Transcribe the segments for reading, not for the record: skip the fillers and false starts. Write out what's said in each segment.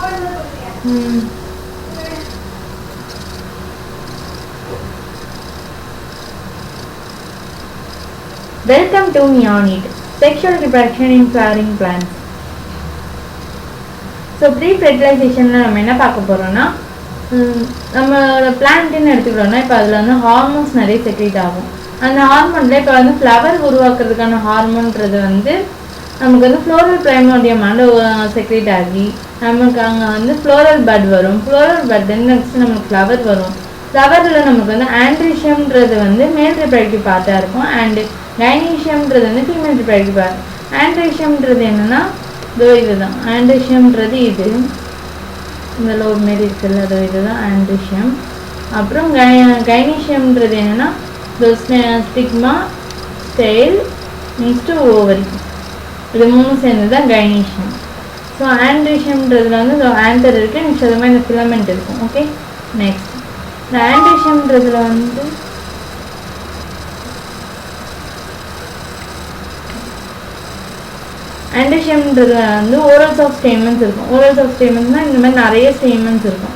Welcome to Neonate, Sexual Reproduction in Flowering Plants. So ப்ரீ-ஃபெர்டிலைசேஷனில் நம்ம என்ன பார்க்க போகிறோம்னா, நம்மளோட பிளான்ட்டுன்னு எடுத்துக்கிட்டோம்னா இப்போ அதில் வந்து ஹார்மோன்ஸ் நிறைய செக்ரேட் ஆகும். அந்த ஹார்மோனில் இப்போ வந்து ஃப்ளவர் உருவாக்குறதுக்கான ஹார்மோன்றது வந்து நமக்கு வந்து ஃப்ளோரல் பிரைமோடியமால செக்ரேட் ஆகி நமக்கு அங்கே வந்து ஃப்ளோரல் பட் வரும். ஃப்ளோரல் பட் நெக்ஸ்ட் நமக்கு ஃப்ளவர் வரும். ஃப்ளவரில் நமக்கு வந்து ஆண்ட்ரிஷியம்ன்றது வந்து மேல் ரிப்ரடக்டிவ் பார்ட்டாக இருக்கும். அண்டு கைனீஷியம்ன்றது வந்து ஃபீமேல் ரிப்ரடக்டிவ் பார்ட். ஆண்ட்ரிஷியம்ன்றது என்னென்னா இதுதான் ஆண்ட்ரிஷியம்ன்றது இது இந்த லோப் மாரி இருக்குல்ல, இதுதான் ஆண்ட்ரிஷியம். அப்புறம் கைனீஷியம்ன்றது என்னென்னா ஸ்டிக்மா, ஸ்டெயில், நெக்ஸ்ட்டு ஓவரி, இது மூணு சேர்ந்து தான் கைனீஷியம். ஸோ ஆண்ட்ரிஷியம்ன்றதுல வந்து இந்த ஆன்சர் இருக்குது, நெக்ஸ்ட் அது மாதிரி இந்த ஃபிலமெண்ட் இருக்கும். ஓகே, நெக்ஸ்ட் இந்த ஆண்ட்ரிஷியம்ன்றதுல வந்து ஆண்ட்ரிஷியம்ன்றதுல வந்து ஓரல்ஸ் ஆஃப் ஸ்டேமன்ஸ் இருக்கும். ஓரல்ஸ் ஆஃப் ஸ்டேமன்ஸ்னால் இந்த மாதிரி நிறைய ஸ்டேமன்ஸ் இருக்கும்.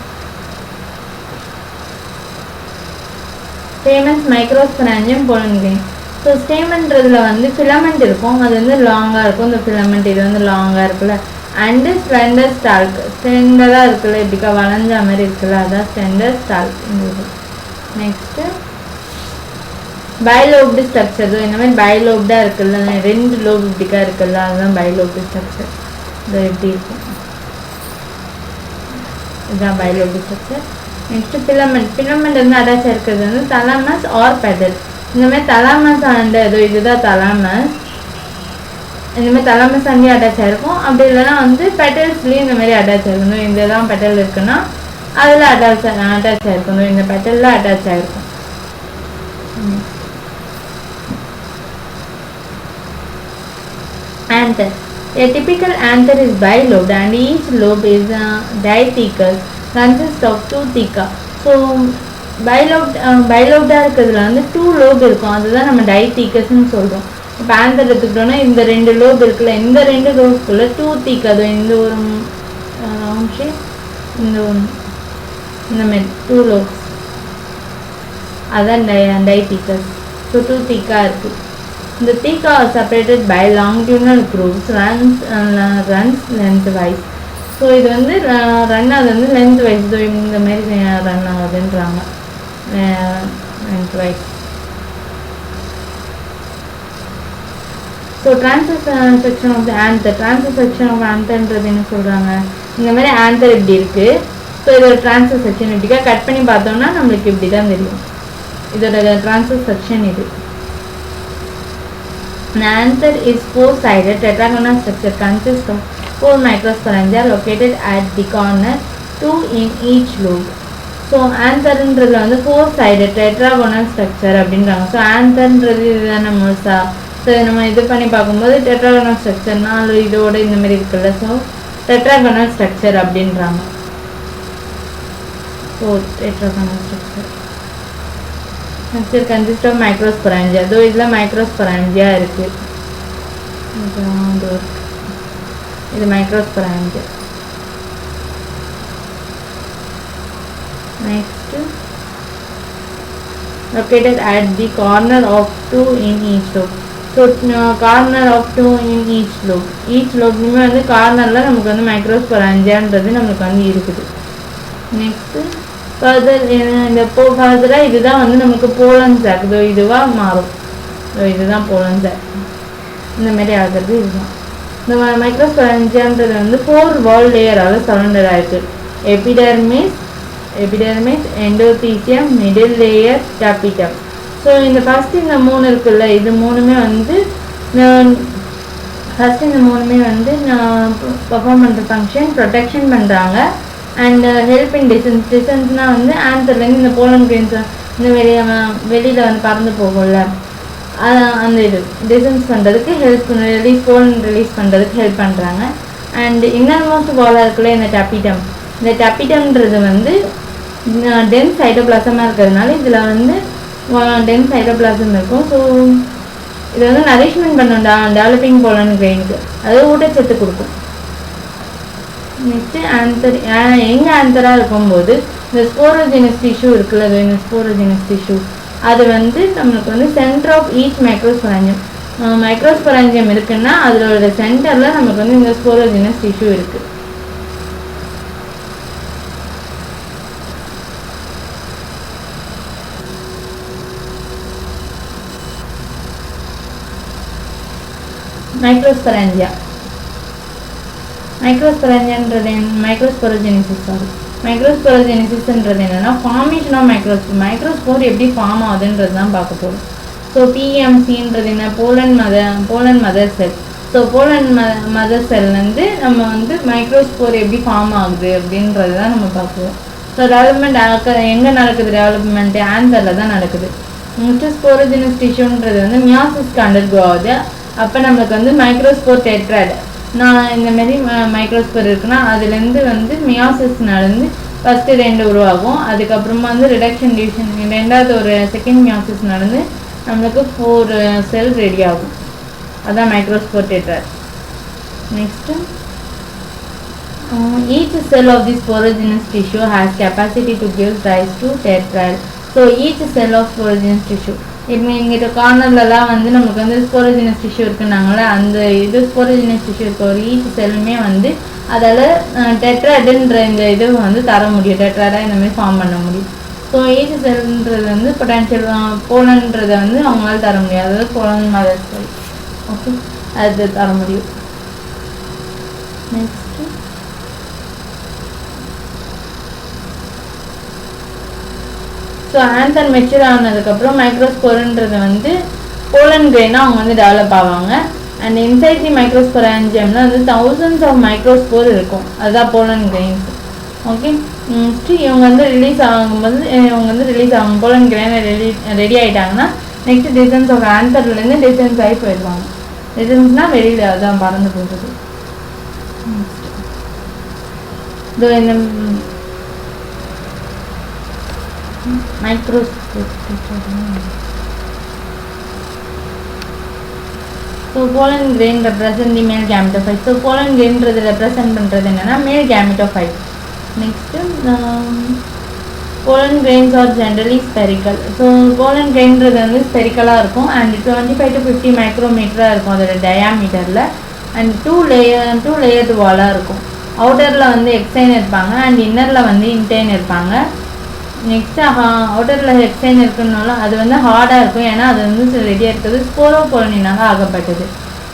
Stamens microsporangium, pollen grain. So ஸ்டேமன்றதுல வந்து ஃபிலமெண்ட் இருக்கும், அது வந்து லாங்காக இருக்கும். இந்த ஃபிலமெண்ட் இது வந்து லாங்காக இருக்குல்ல. அண்டு ஸ்லெண்டர் ஸ்டால்க், ஸ்லெண்டராக இருக்குல்ல, இப்படிக்கா வளைஞ்ச மாதிரி இருக்குல்ல, அதான் ஸ்லெண்டர் ஸ்டால்க். இந்த நெக்ஸ்ட்டு பைலோப்டு ஸ்ட்ரக்சர். இந்த மாதிரி பைலோப்டாக இருக்குல்ல, ரெண்டு லோப் இப்படிக்கா இருக்குல்ல, அதுதான் பைலோப்டு ஸ்ட்ரக்சர். இது எப்படி இருக்கும், இதுதான் பைலோப்டு ஸ்ட்ரக்சர். Next filament. ஃபிலமெண்ட் வந்து அட்டாச் இருக்கிறது வந்து தலாமஸ் ஆர் பெடல். இந்த மாதிரி தலாமஸ் அண்ட் இதுதான் தலாமஸ். இந்த மாதிரி தலாமஸ் அங்கேயும் அட்டாச் ஆகிருக்கும். அப்படி இல்லைன்னா வந்து பெட்டல்ஸ்லேயும் இந்த மாதிரி அட்டாச் ஆகிருக்கும். இந்த தான் பெட்டல் இருக்குன்னா அதில் அட்டாச் ஆகிருக்கும். இந்த பெட்டலில் அட்டாச் ஆகிருக்கும். Anther. A typical anther is bilobed and each lobe is diathecous, consists of 2 theca. So bilobed இருக்கிறதுல வந்து 2 லோப் இருக்கும், அதுதான் நம்ம diathecusன்னு சொல்கிறோம். இப்போ ஆந்தர் எடுத்துக்கிட்டோன்னா இந்த 2 லோப் இருக்குல்ல, இந்த 2 லோப்குள்ள 2 theca, அது இந்த ஒரு ரவுண்ட் ஷேப், இந்த ஒன்று இந்த மாதிரி 2 லோப்ஸ், அதுதான் diathecus. ஸோ 2 theca இருக்குது. The theca are separated by longitudinal grooves, runs lengthwise. So இது வந்து ரன் ஆகுது வந்து lengthwise, இந்த மாதிரி ரன் ஆகுதுன்றாங்க lengthwise. So transection of the anther. Transection of antherன்றது என்ன சொல்கிறாங்க, இந்த மாதிரி anther இப்படி இருக்குது. ஸோ இதோட transection இப்படிக்கா கட் பண்ணி பார்த்தோம்னா நம்மளுக்கு இப்படி தான் தெரியும். இதோட transection இது. The anther is 4-sided tetragonal structure, consists of 4 microsporangia located at the corner, 2 in each lobe. So antherன்றதுல வந்து 4-sided tetragonal structure அப்படின்றாங்க. ஸோ antherன்றது இதுதானே முழுசா. ஸோ நம்ம இது பண்ணி பார்க்கும்போது tetragonal structure 4 இதோட இந்த மாதிரி இருக்குல்ல, ஸோ tetragonal structure அப்படின்றாங்க. So tetragonal structure consist of microsporangia. though இதில் microsporangia இருக்குது, இது microsporangia. next located at the corner of 2 in each lobe. so corner of 2 in each lobe. each lobe வந்து கார்னரில் நமக்கு வந்து மைக்ரோஸ்பொராஞ்சியான்றது நமக்கு வந்து இருக்குது. நெக்ஸ்ட்டு ஃபர்தர் இந்த ஃபர்தராக இதுதான் வந்து நமக்கு போலன் சாக், இதுவாக மாறும். இதுதான் போலன் சாக், இந்த மாதிரி ஆகிறது இதுதான். இந்த மைக்ரோஸ்பொராஞ்சியான்றது வந்து 4 வால் லேயரால் சரௌண்டட் ஆகிருக்கு. Epidermis, endothecium, middle layer, tapetum. So இந்த ஃபஸ்ட்டு இந்த 3 இருக்குல்ல, இது மூணுமே வந்து ஃபஸ்ட்டு இந்த மூணுமே வந்து பர்ஃபார்ம் பண்ணுற ஃபங்க்ஷன் ப்ரொடெக்ஷன் பண்ணுறாங்க. And help in dehiscence. டிசன்ஸ்னால் வந்து ஆன்சர்லேருந்து இந்த போலன் கிரெயின்ஸ் இந்த வெளியில் வந்து பறந்து போகும்ல, அந்த இது டிசன்ஸ் பண்ணுறதுக்கு ஹெல்ப், போலன் ரிலீஸ் பண்ணுறதுக்கு ஹெல்ப் பண்ணுறாங்க. அண்ட் இன்னர்மோஸ்ட் வாலாக இருக்குல்ல இந்த டப்பிடம். இந்த டப்பிடம்ன்றது வந்து டென்ஸ் சைட்டோபிளாசமாக இருக்கிறதுனால இதில் வந்து டென்ஸ் சைட்டோபிளாசம் இருக்கும். ஸோ இதை வந்து நரிஷ்மெண்ட் பண்ணும் டெவலப்பிங் போலன் கிரெயினுக்கு, அதாவது ஊட்டச்சத்து கொடுக்கும். நெக்ஸ்ட்டு ஆன்சர் எங்கே ஆன்சராக இருக்கும்போது இந்த ஸ்போரோஜெனஸ் டிஷ்யூ இருக்குல்ல, இந்த ஸ்போரோஜெனஸ் டிஷ்யூ அது வந்து நம்மளுக்கு வந்து centre of each microsporangium microsporangium இருக்குன்னா அதோட சென்டரில் நமக்கு வந்து இந்த ஸ்போரோஜெனஸ் டிஷ்யூ இருக்குது. மைக்ரோஸ்பொராஞ்சியா மைக்ரோஸ்பொரோஜெனிசிஸ்ன்றது என்னன்னா ஃபார்மேஷன் ஆஃப் மைக்ரோஸ்போர் எப்படி ஃபார்ம் ஆகுதுன்றது தான் பார்க்க போகிறோம். ஸோ பிஎம்சின்றது என்ன, pollen mother cell. So pollen mother செல்லேருந்து நம்ம வந்து மைக்ரோஸ்போர் எப்படி ஃபார்ம் ஆகுது அப்படின்றது தான் நம்ம பார்க்குறோம். ஸோ டெவலப்மெண்ட் எங்கே நடக்குது, டெவலப்மெண்ட் ஆன்சரில் தான் நடக்குது. நெக்ஸ்ட்டு ஸ்போரோஜெனஸ் டிஷ்யூன்றது வந்து மியாசிஸ்க்கு அண்டர்கோ ஆகுது. அப்போ நம்மளுக்கு வந்து மைக்ரோஸ்போர் டெட்ராய்டு நான் இந்த மாதிரி மைக்ரோஸ்போர் இருக்குன்னா அதுலேருந்து வந்து மியாசிஸ் நடந்து ஃபஸ்ட்டு 2 உருவாகும். அதுக்கப்புறமா வந்து ரிடக்ஷன் டிவிஷன் ரெண்டாவது ஒரு செகண்ட் மியாசிஸ் நடந்து நம்மளுக்கு 4 செல் ரெடி ஆகும். அதான் microspore Detroit. Next each cell of the sporogenous tissue has capacity to give rise to tetrad. So each cell of sporogenous tissue இப்போ இங்கிட்ட கார்னர்லலாம் வந்து நமக்கு வந்து ஸ்போரோஜெனஸ் டிஷ்யூ இருக்குன்னாங்களே, அந்த இது ஸ்போரோஜெனஸ் டிஷ்யூ இருக்க ஒரு ஈச் செல்லுமே வந்து அதால் டெட்ராய்டுன்ற இந்த இது வந்து தர முடியும், டெட்ராய்டாக இந்த மாதிரி ஃபார்ம் பண்ண முடியும். ஸோ ஈச் செல்ன்றது வந்து பொட்டன்ஷியல் போலன்றதை வந்து அவங்களால தர முடியாது, அதாவது போலன் மதர் செல். ஓகே, அது தர முடியும். நெக்ஸ்ட்டு ஸோ ஆன்சர் மெச்சூர் ஆனதுக்கப்புறம் மைக்ரோஸ்போருன்றது வந்து போலன் கிரெயினாக அவங்க வந்து டெவலப் ஆவாங்க. அண்ட் இன்சைட் தி மைக்ரோஸ்பொராஞ்சியம்ல வந்து thousands ஆஃப் மைக்ரோஸ்போர் இருக்கும், அதுதான் போலன் கிரெயின்ஸ். ஓகே, நெக்ஸ்ட்டு இவங்க வந்து ரிலீஸ் ஆகும் போலன் கிரெயினை ரெடி ஆகிட்டாங்கன்னா நெக்ஸ்ட் டிசன்ஸ் ஆஃப் ஆன்சர்லேருந்து டிசன்ஸ் ஆகி போயிடுவாங்க. டிசன்ஸ்னால் வெளியில் அதான் பறந்து போகுது. இதோ இந்த microscope. So pollen grain represent the male gametophyte. So pollen grain represent பண்றது என்னன்னா male gametophyte. Next pollen grains are generally spherical. So pollen grain வந்து ஸ்பெரிக்கலாக இருக்கும் and 25 to 50 மைக்ரோமீட்டராக இருக்கும் அதோட டயாமீட்டரில். அண்ட் 2 லேயர்டு வாலாக இருக்கும். அவுட்டரில் வந்து எக்ஸைன் இருப்பாங்க அண்ட் இன்னரில் வந்து இன்டைன் இருப்பாங்க. நெக்ஸ்ட்டு அவுட்டரில் எக்ஸைன் இருக்குன்னாலும் அது வந்து ஹார்டாக இருக்கும், ஏன்னா அது வந்து ரெடியாக இருக்கிறது ஸ்போரோபோலனினால ஆகப்பட்டது.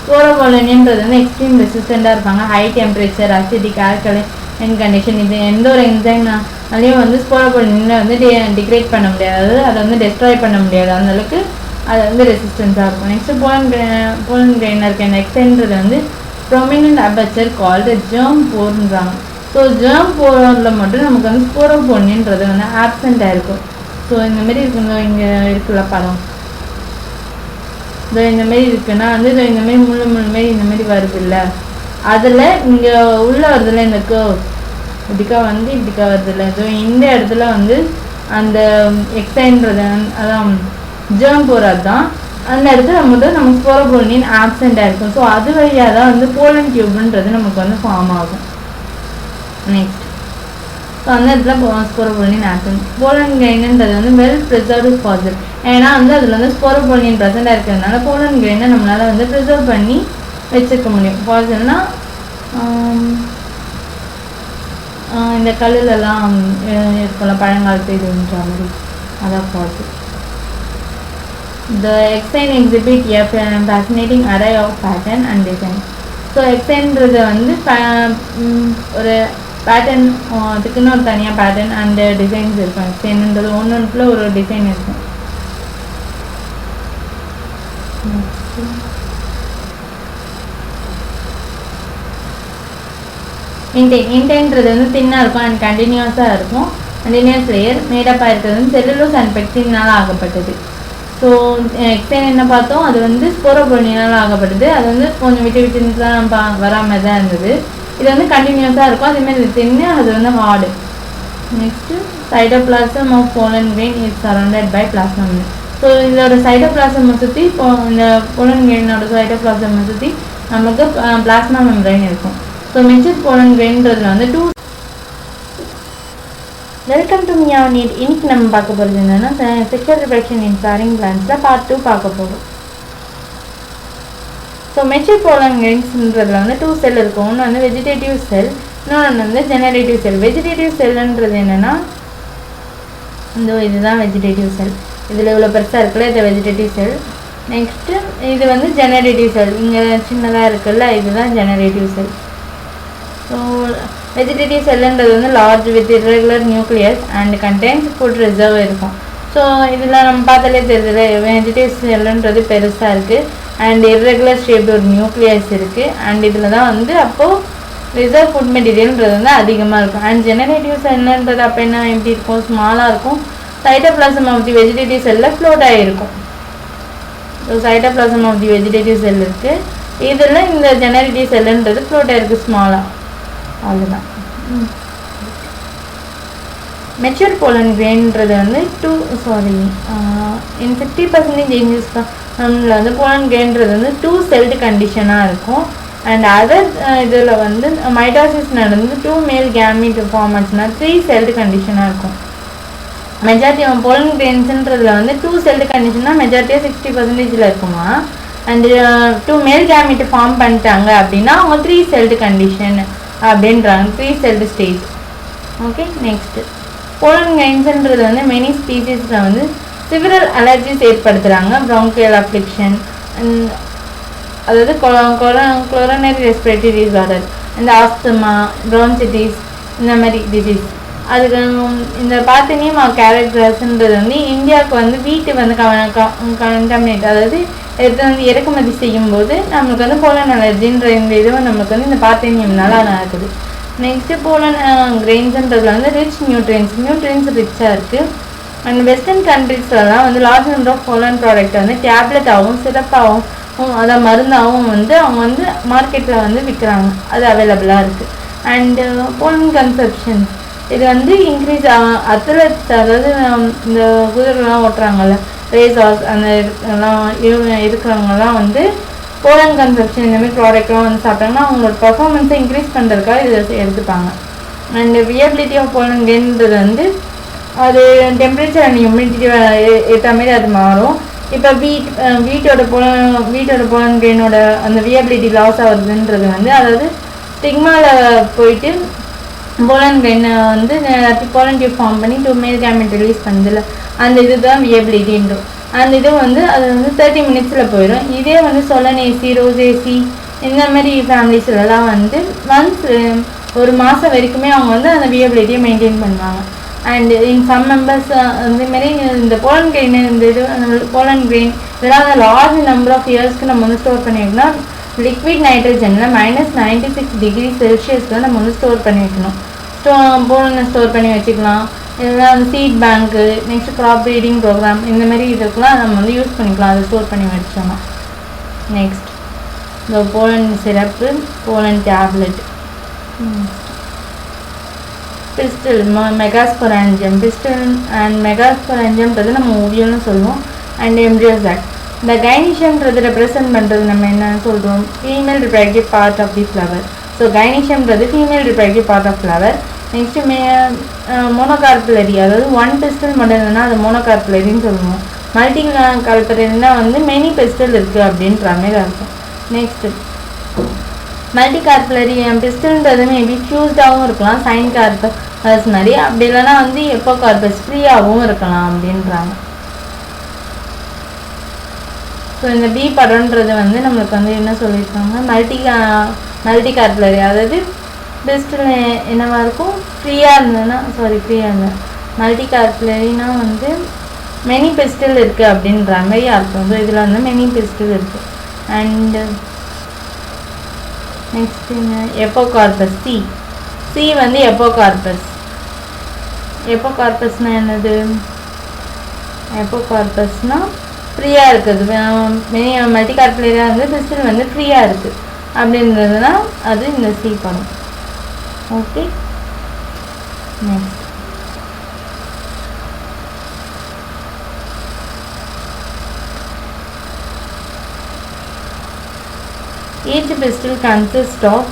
ஸ்போரோபோலனின்றது வந்து எக்ஸ்ட்ரீம் ரெசிஸ்டண்ட்டாக இருப்பாங்க. High temperature, acidic, alkaline condition, இது எந்த ஒரு என்சைம்னாலையும் வந்து ஸ்போரோபோலனில் வந்து டிக்ரேட் பண்ண முடியாது, அதை வந்து டெஸ்ட்ராய் பண்ண முடியாது, அந்தளவுக்கு அது வந்து ரெசிஸ்டன்ஸாக இருக்கும். நெக்ஸ்ட்டு போலன் கிரெயினில் இருக்க இந்த எக்ஸைன்றது வந்து ப்ரொமினன்ட் அபர்ச்சர் கால்டு ஜெர்ம் போர்ன்றாங்க. ஸோ ஜெர்ம் போரில் மட்டும் நமக்கு வந்து ஸ்போரோபோனின்றது வந்து ஆப்சண்ட்டாக இருக்கும். ஸோ இந்தமாரி இருக்குங்க, இங்கே இருக்குல்ல படம், இதோ இந்தமாரி இருக்குன்னா வந்து இதோ இந்தமாரி முள்ளுமாரி இந்தமாரி வருது இல்லை, அதில் இங்கே உள்ளே வருதில்ல இந்த கர்வ் இப்படிக்கா வந்து இப்படிக்கா வருதில்ல, ஸோ இந்த இடத்துல வந்து அந்த எக்ஸைன்றது அதான் ஜெர்ம் போராது தான், அந்த இடத்துல மட்டும் நமக்கு ஸ்போரோபோலின் ஆப்சண்ட்டாக இருக்கும். ஸோ அது வழியாக தான் வந்து போலன் டியூப்ன்றது நமக்கு வந்து ஃபார்ம் ஆகும். நெக்ஸ்ட் ஸோ அந்த இடத்துல ஸ்போரோபோலின் ஆப்சன்ட். போலன் கிரெயின்ன்றது வந்து வெல் ப்ரிசர்வ்டு ஃபாசில், ஏன்னா வந்து அதில் வந்து ஸ்போரோபோலின் ப்ரெசென்ட்டாக இருக்கிறதுனால போலன் கிரெயினை நம்மளால் வந்து ப்ரிசர்வ் பண்ணி வச்சுக்க முடியும். ஃபாசில்னா இந்த கல்லுலலாம் இருக்கும்ல பழங்காலத்து இதுன்ற மாதிரி, அதான் Fazil. The exine exhibit a fascinating array of pattern and design. So எக்ஸைன்றது வந்து ஒரு பேட்டர்ன், அதுக்குன்னு ஒரு தனியாக பேட்டர்ன் அண்ட் டிசைன்ஸ் இருக்கும். எக்ஸைன்ன்றது ஒன்றுக்குள்ள ஒரு டிசைன் இருக்கும். இன்டைன்றது வந்து தின்னாக இருக்கும் அண்ட் கண்டினியூஸாக இருக்கும். கண்டினியூஸ் லேயர் மேடப்பாக இருக்கிறது வந்து செல்லுலோஸ் அண்ட் பெக்டினால் ஆகப்பட்டது. ஸோ எக்ஸைன் என்ன பார்த்தோம், அது வந்து ஸ்போரோபோலினால் ஆகப்பட்டது. அது வந்து கொஞ்சம் விட்டு தான் வராமல் தான் இருந்தது. இது வந்து கண்டினியூஸாக இருக்கும், அதேமாதிரி தின்னு அது வந்து hard. Next cytoplasm of pollen grain is surrounded by plasma. So இதோட சைட்டோபிளாசம் சுற்றி இப்போ இந்த போலன் கிரெயினோட சைட்டோபிளாசம் சுற்றி நமக்கு பிளாஸ்மா மெம்பரைன் இருக்கும். ஸோ மெச்சூர் போலன் கிரெயின்றதுல வந்து 2. Welcome to Mia NEET. இன்னைக்கு நம்ம பார்க்க போகிறது என்னன்னா செக்ஷுவல் ரிப்ரடக்ஷன் இன் ஃப்ளவரிங் பிளான்ட்ஸில் பார்ட் 2 பார்க்க போகிறோம். ஸோ மெச்சூர் போலன் கிரெயின்ஸ்ன்றதுல வந்து 2 செல் இருக்கும். ஒன்று வந்து வெஜிடேட்டிவ் செல், இன்னொன்று வந்து ஜெனரேட்டிவ் செல். வெஜிடேட்டிவ் செல்லுன்றது என்னென்னா இதுதான் வெஜிடேட்டிவ் செல். இதில் இவ்வளோ பெருசாக இருக்குல்ல, இது வெஜிடேட்டிவ் செல். நெக்ஸ்ட்டு இது வந்து ஜெனரேட்டிவ் செல், இங்கே சின்னதாக இருக்குல்ல, இதுதான் ஜெனரேட்டிவ் செல். ஸோ வெஜிடேட்டிவ் செல்லுன்றது வந்து large with irregular nucleus and contains food reserve இருக்கும். ஸோ இதில் நம்ம பார்த்தாலே தெரியுது, வெஜிடேட்டிவ் செல்லுன்றது பெருசாக இருக்குது அண்ட் இர்ரெகுலர் ஷேப்டு ஒரு நியூக்ளியஸ் இருக்குது. அண்ட் இதில் தான் வந்து அப்போது ரிசர்வ் ஃபுட் மெட்டீரியல்ன்றது வந்து அதிகமாக இருக்கும். அண்ட் ஜெனரேட்டிவ் செல்லுன்றது அப்போ என்ன எப்படி இருக்கும், ஸ்மாலாக இருக்கும். சைட்டோபிளாசம் ஆஃப் தி வெஜிடேட்டிவ் செல்லில் ஃப்ளோட் ஆகிருக்கும். So cytoplasm of the vegetative cell இருக்குது. இதில் இந்த ஜெனரேட்டிவ் செல்லுன்றது ஃப்ளோட் ஆகிருக்கு ஸ்மாலாக. அவ்வளோதான். மெச்சூர் போலன் கிரெயின்ன்றது வந்து இன் 50% சேஞ்சஸ் நம்மள வந்து போலன் கிரெயின்ன்றது வந்து 2 செல்டு கண்டிஷனாக இருக்கும். அண்ட் அதர் இதில் வந்து மைட்டாசிஸ் நடந்து 2 மேல் கேமீட் ஃபார்ம் ஆச்சுன்னா 3 செல்டு கண்டிஷனாக இருக்கும். மெஜாரிட்டி போலன் கிரெயின்ஸுன்றதுல வந்து 2 செல்டு கண்டிஷனாக மெஜாரிட்டியாக 60%ல் இருக்குமா. அண்ட் 2 மேல் கேமீட் ஃபார்ம் பண்ணிட்டாங்க அப்படின்னா அவங்க 3 செல்டு கண்டிஷன் அப்படின்றாங்க, 3 celled stage. Okay, next pollen கிரெயின்ஸ்ன்றது வந்து மெனி ஸ்பீசிஸில் வந்து சிவிரல் அலர்ஜிஸ் ஏற்படுத்துகிறாங்க. ப்ராங்கியல் அஃப்ளிக்ஷன், அதாவது கொரோனரி ரெஸ்பிரேட்டரி டிஸார்டர், இந்த ஆஸ்துமா, ப்ரான்சிட்டிஸ், இந்த மாதிரி டிசீஸ். அதுக்கு இந்த பார்த்தீங்கன்னா கேரக்டர்ஸ்ன்றது வந்து இந்தியாவுக்கு வந்து வீட்டு வந்து கண்டாமினேட், அதாவது எடுத்து வந்து இறக்குமதி செய்யும்போது நம்மளுக்கு வந்து போலன் அலர்ஜின்ற இந்த இதுவும் நம்மளுக்கு வந்து இந்த பார்த்தீனியம்னால நடக்குது. நெக்ஸ்ட்டு போலன் கிரெயின்ஸ்ன்றதுல வந்து நியூட்ரியன்ஸ் ரிச்சாக இருக்குது. அண்ட் வெஸ்டர்ன் கண்ட்ரீஸ்லாம் வந்து large number of pollen product வந்து டேப்லெட்டாகவும் சிறப்பாகவும் அதை மருந்தாகவும் வந்து அவங்க வந்து மார்க்கெட்டில் வந்து விற்கிறாங்க, அது அவைலபிளாக இருக்குது. அண்டு போலன் கன்சப்ஷன் இது வந்து இன்க்ரீஸ் அத்லெட்ஸ், அதாவது இந்த குதிரைலாம் ஓட்டுறாங்கல்ல, ரேஸ் ஹார்ஸ், அந்த எல்லாம் இருக்கிறவங்கலாம் வந்து போலன் கன்சப்ஷன் இந்தமாதிரி ப்ராடக்ட்லாம் வந்து சாப்பிட்டாங்கன்னா அவங்களோட பர்ஃபார்மன்ஸை இன்க்ரீஸ் பண்ணுறதுக்காக இதை எடுத்துப்பாங்க. அண்ட் வியபிலிட்டி ஆஃப் போலன் கிரெயின்ன்றது வந்து அது டெம்பரேச்சர் அண்ட் ஹியூமிடிட்டி ஏற்ற மாதிரி அது மாறும். இப்போ வீட்டோட போலன் கிரெயினோட அந்த வியபிலிட்டி லாஸ் ஆகுதுன்றது வந்து, அதாவது ஸ்டிக்மாவில் போயிட்டு போலன் கிரெயின் வந்து போலன் டியூப் ஃபார்ம் பண்ணி 2 மேல் கேமெட் ரிலீஸ் பண்ணுதில்ல, அந்த இதுதான் வியபிலிட்டின்றோம். அந்த இது வந்து அது வந்து 30 மினிட்ஸில் போயிடும். இதே வந்து சொலனேசி, ரோசேசி இந்த மாதிரி ஃபேமிலிஸ்லாம் வந்து ஒன்ஸ் ஒரு மாதம் வரைக்குமே அவங்க வந்து அந்த வியபிலிட்டியை மெயின்டைன் பண்ணுவாங்க. அண்ட் இன் சம் மெம்பர்ஸ் அந்தமாரி இந்த போலன் கிரெயின், இந்த இது போலன் கிரெயின் இதெல்லாம் வந்து லார்ஜ் நம்பர் ஆஃப் இயர்ஸ்க்கு நம்ம வந்து ஸ்டோர் பண்ணிக்கணும்னா லிக்விட் நைட்ரஜனில் -96 டிகிரி செல்சியஸில் நம்ம வந்து ஸ்டோர் பண்ணி வைக்கணும். போலனை ஸ்டோர் பண்ணி வச்சுக்கலாம். இதெல்லாம் வந்து சீட் பேங்க்கு, நெக்ஸ்ட் க்ராப் ப்ரீடிங் ப்ரோக்ராம் இந்த மாதிரி இதுக்கெலாம் நம்ம வந்து யூஸ் பண்ணிக்கலாம், அதை ஸ்டோர் பண்ணி வச்சோம்னா. நெக்ஸ்ட் இந்த pollen syrup, pollen tablet, pistil, megasporangium. Pistil and மெகாஸ்பொராஞ்சியம்ன்றது நம்ம ஓவியம்னு சொல்லுவோம். And embryo sac. இந்த கைனிஷியம்ன்றது ரெப்ரசன்ட் பண்ணுறது நம்ம என்னன்னு சொல்கிறோம், female reproductive part of the flower. So கைனிஷியம்ன்றது female reproductive part of flower. Next monocarpellary, அதாவது 1 பிஸ்டல் மட்டும் இருந்ததுன்னா அது மோனோகார்புலரின்னு சொல்லுவோம். மல்டி கார்புலரின்னா வந்து மெனி பிஸ்டல் இருக்குது அப்படின்ற மாதிரி இருக்கும். நெக்ஸ்ட்டு மல்டி கார்புலரி பிஸ்டல்ன்றது மேபி ஃபியூஸ்டாகவும் இருக்கலாம், சைன் கார்பஸ் மாதிரி. அப்படி இல்லைன்னா வந்து எப்போ கார்பஸ் ஃப்ரீயாகவும் இருக்கலாம் அப்படின்றாங்க. ஸோ இந்த பி படம்ன்றது வந்து நம்மளுக்கு வந்து என்ன சொல்லியிருக்காங்க, மல்டி கார்புலரி, அதாவது பிஸ்டல் என்னவாக இருக்கும், ஃப்ரீயாக இருந்ததுன்னா மல்டி கார்புலரினா வந்து மெனி பிஸ்டல் இருக்குது அப்படின்ற மாதிரி அர்த்தம். ஸோ இதில் வந்து மெனி பிஸ்டல் இருக்குது. அண்டு நெக்ஸ்ட் எப்போகார்பஸ், சி வந்து எப்போகார்பஸ்னால் என்னது, எப்போகார்பஸ்னால் ஃப்ரீயாக இருக்குது. மல்டி கார்புலரியாக வந்து பிஸ்டல் வந்து ஃப்ரீயாக இருக்குது அப்படின்றதுனா அது இந்த சி படம். Okay, next each pistil consists of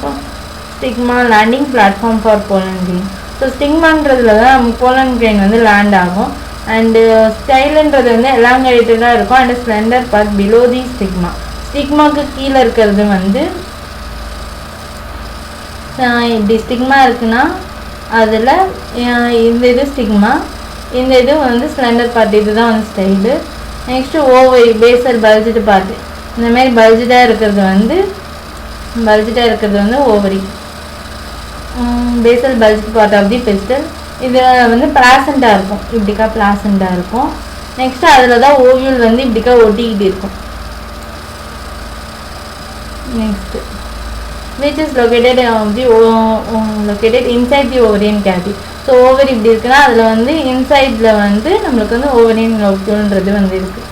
stigma landing platform for pollen grain. So ஸ்டிக்மான்றதுல தான் நமக்கு போலன் கிரெயின் வந்து லேண்ட் ஆகும். அண்டு ஸ்டைலுன்றது வந்து எலாங்கேட்டடாக இருக்கும். And slender part below the stigma. ஸ்டிக்மாவுக்கு கீழே இருக்கிறது வந்து இப்படி ஸ்டிக்மா இருக்குன்னா அதில் இந்த இது ஸ்டிக்மா, இந்த இது வந்து ஸ்லெண்டர் பார்ட், இது தான் வந்து style. Next ovary basal bulged part, இந்தமாரி பல்ஜிட்டாக இருக்கிறது வந்து ovary. Basal bulged part of the pistil. இது வந்து பிளாசண்டாக இருக்கும், இப்படிக்கா பிளாசண்டாக இருக்கும். நெக்ஸ்ட்டு அதில் தான் ஓவியல் வந்து இப்படிக்கா ஒட்டிக்கிட்டு இருக்கும். Next which is located inside the ovarian cavity. So ovary இப்படி இருக்குன்னா அதில் வந்து இன்சைடில் வந்து நம்மளுக்கு வந்து ஓவரியன் லோக்யூல்ன்றது வந்து இருக்குது,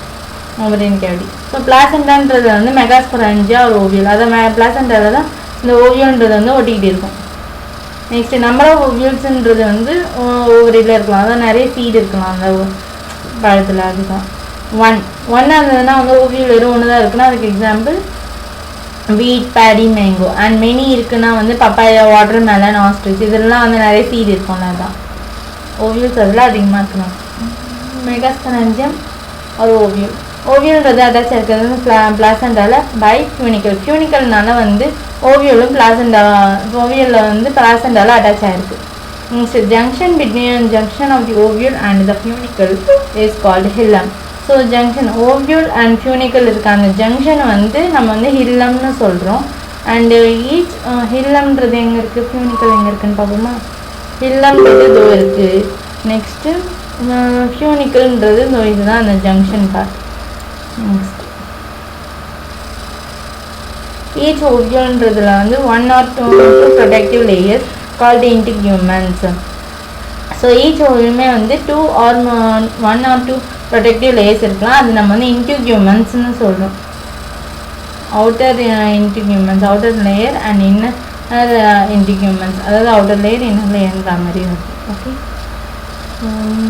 ஓவரியன் கேவிட்டி. ஸோ பிளாசண்டான்றது வந்து மெகாஸ்பொரான்ஜியா ஒரு ஓவியல், அதை பிளாசண்டாவில் தான் இந்த ஓவியல்ன்றது வந்து ஒட்டிக்கிட்டு இருக்கும். நெக்ஸ்ட்டு நம்பர் ஆஃப் ஓவியல்ஸுன்றது வந்து ஓவரியில் இருக்கலாம், அதான் நிறைய சீடு இருக்கலாம் அந்த பழத்தில். அதுதான் ஒன் இருந்ததுன்னா வந்து ஓவியல் வெறும் ஒன்று தான் இருக்குன்னா அதுக்கு எக்ஸாம்பிள் வீட், பேடி, மேங்கோ. அண்ட் மெனி இருக்குன்னா வந்து பப்பாயா, வாட்டர் மெலன், ஆஸ்ட்ரிச், இதெல்லாம் வந்து நிறைய சீடு இருக்கும்ல, அதுதான் ஓவியல்ஸ் அதெல்லாம் அதிகமாக இருக்கலாம். மெகாஸ்பொரான்ஜியம் ஒரு ஓவியல். ஓவியல்ன்றது அட்டாச் இருக்கிறது பிளாசண்டாவில் பை ஃபியூனிக்கல். ஃபியூனிக்கல்னால வந்து ஓவியலும் ஓவியலில் வந்து பிளாசண்டாவில் அட்டாச் ஆகிருக்கு. Next junction between junction of the ovule and the funicle is called hilum. So junction ovule and funicle இருக்க அந்த ஜங்ஷனை வந்து நம்ம வந்து ஹில்லம்னு சொல்கிறோம். அண்டு ஈச் ஹில்லம்ன்றது எங்கே இருக்குது, ஃபியூனிக்கல் எங்கே இருக்குதுன்னு பார்ப்போமா. ஹில்லம்ன்றது இதோ இருக்குது. நெக்ஸ்ட்டு ஃபியூனிக்கல்ன்றது இதோ இதுதான் அந்த ஜங்ஷன் பார்ட். நெக்ஸ்ட் ஈச் ஓவியல்ன்றதுல வந்து 1 or 2 protective layers called integuments. So each ஓவியலுமே வந்து 1 or 2 ப்ரொடக்டிவ் லேயர்ஸ் இருக்கலாம். அது நம்ம வந்து இன்டிகியூமென்ட்ஸ்னு சொல்கிறோம். Outer integuments, outer layer and inner integuments, அதாவது அவுட்டர் லேயர் இன்னர் லேயர்ன்ற மாதிரி வருது. Okay.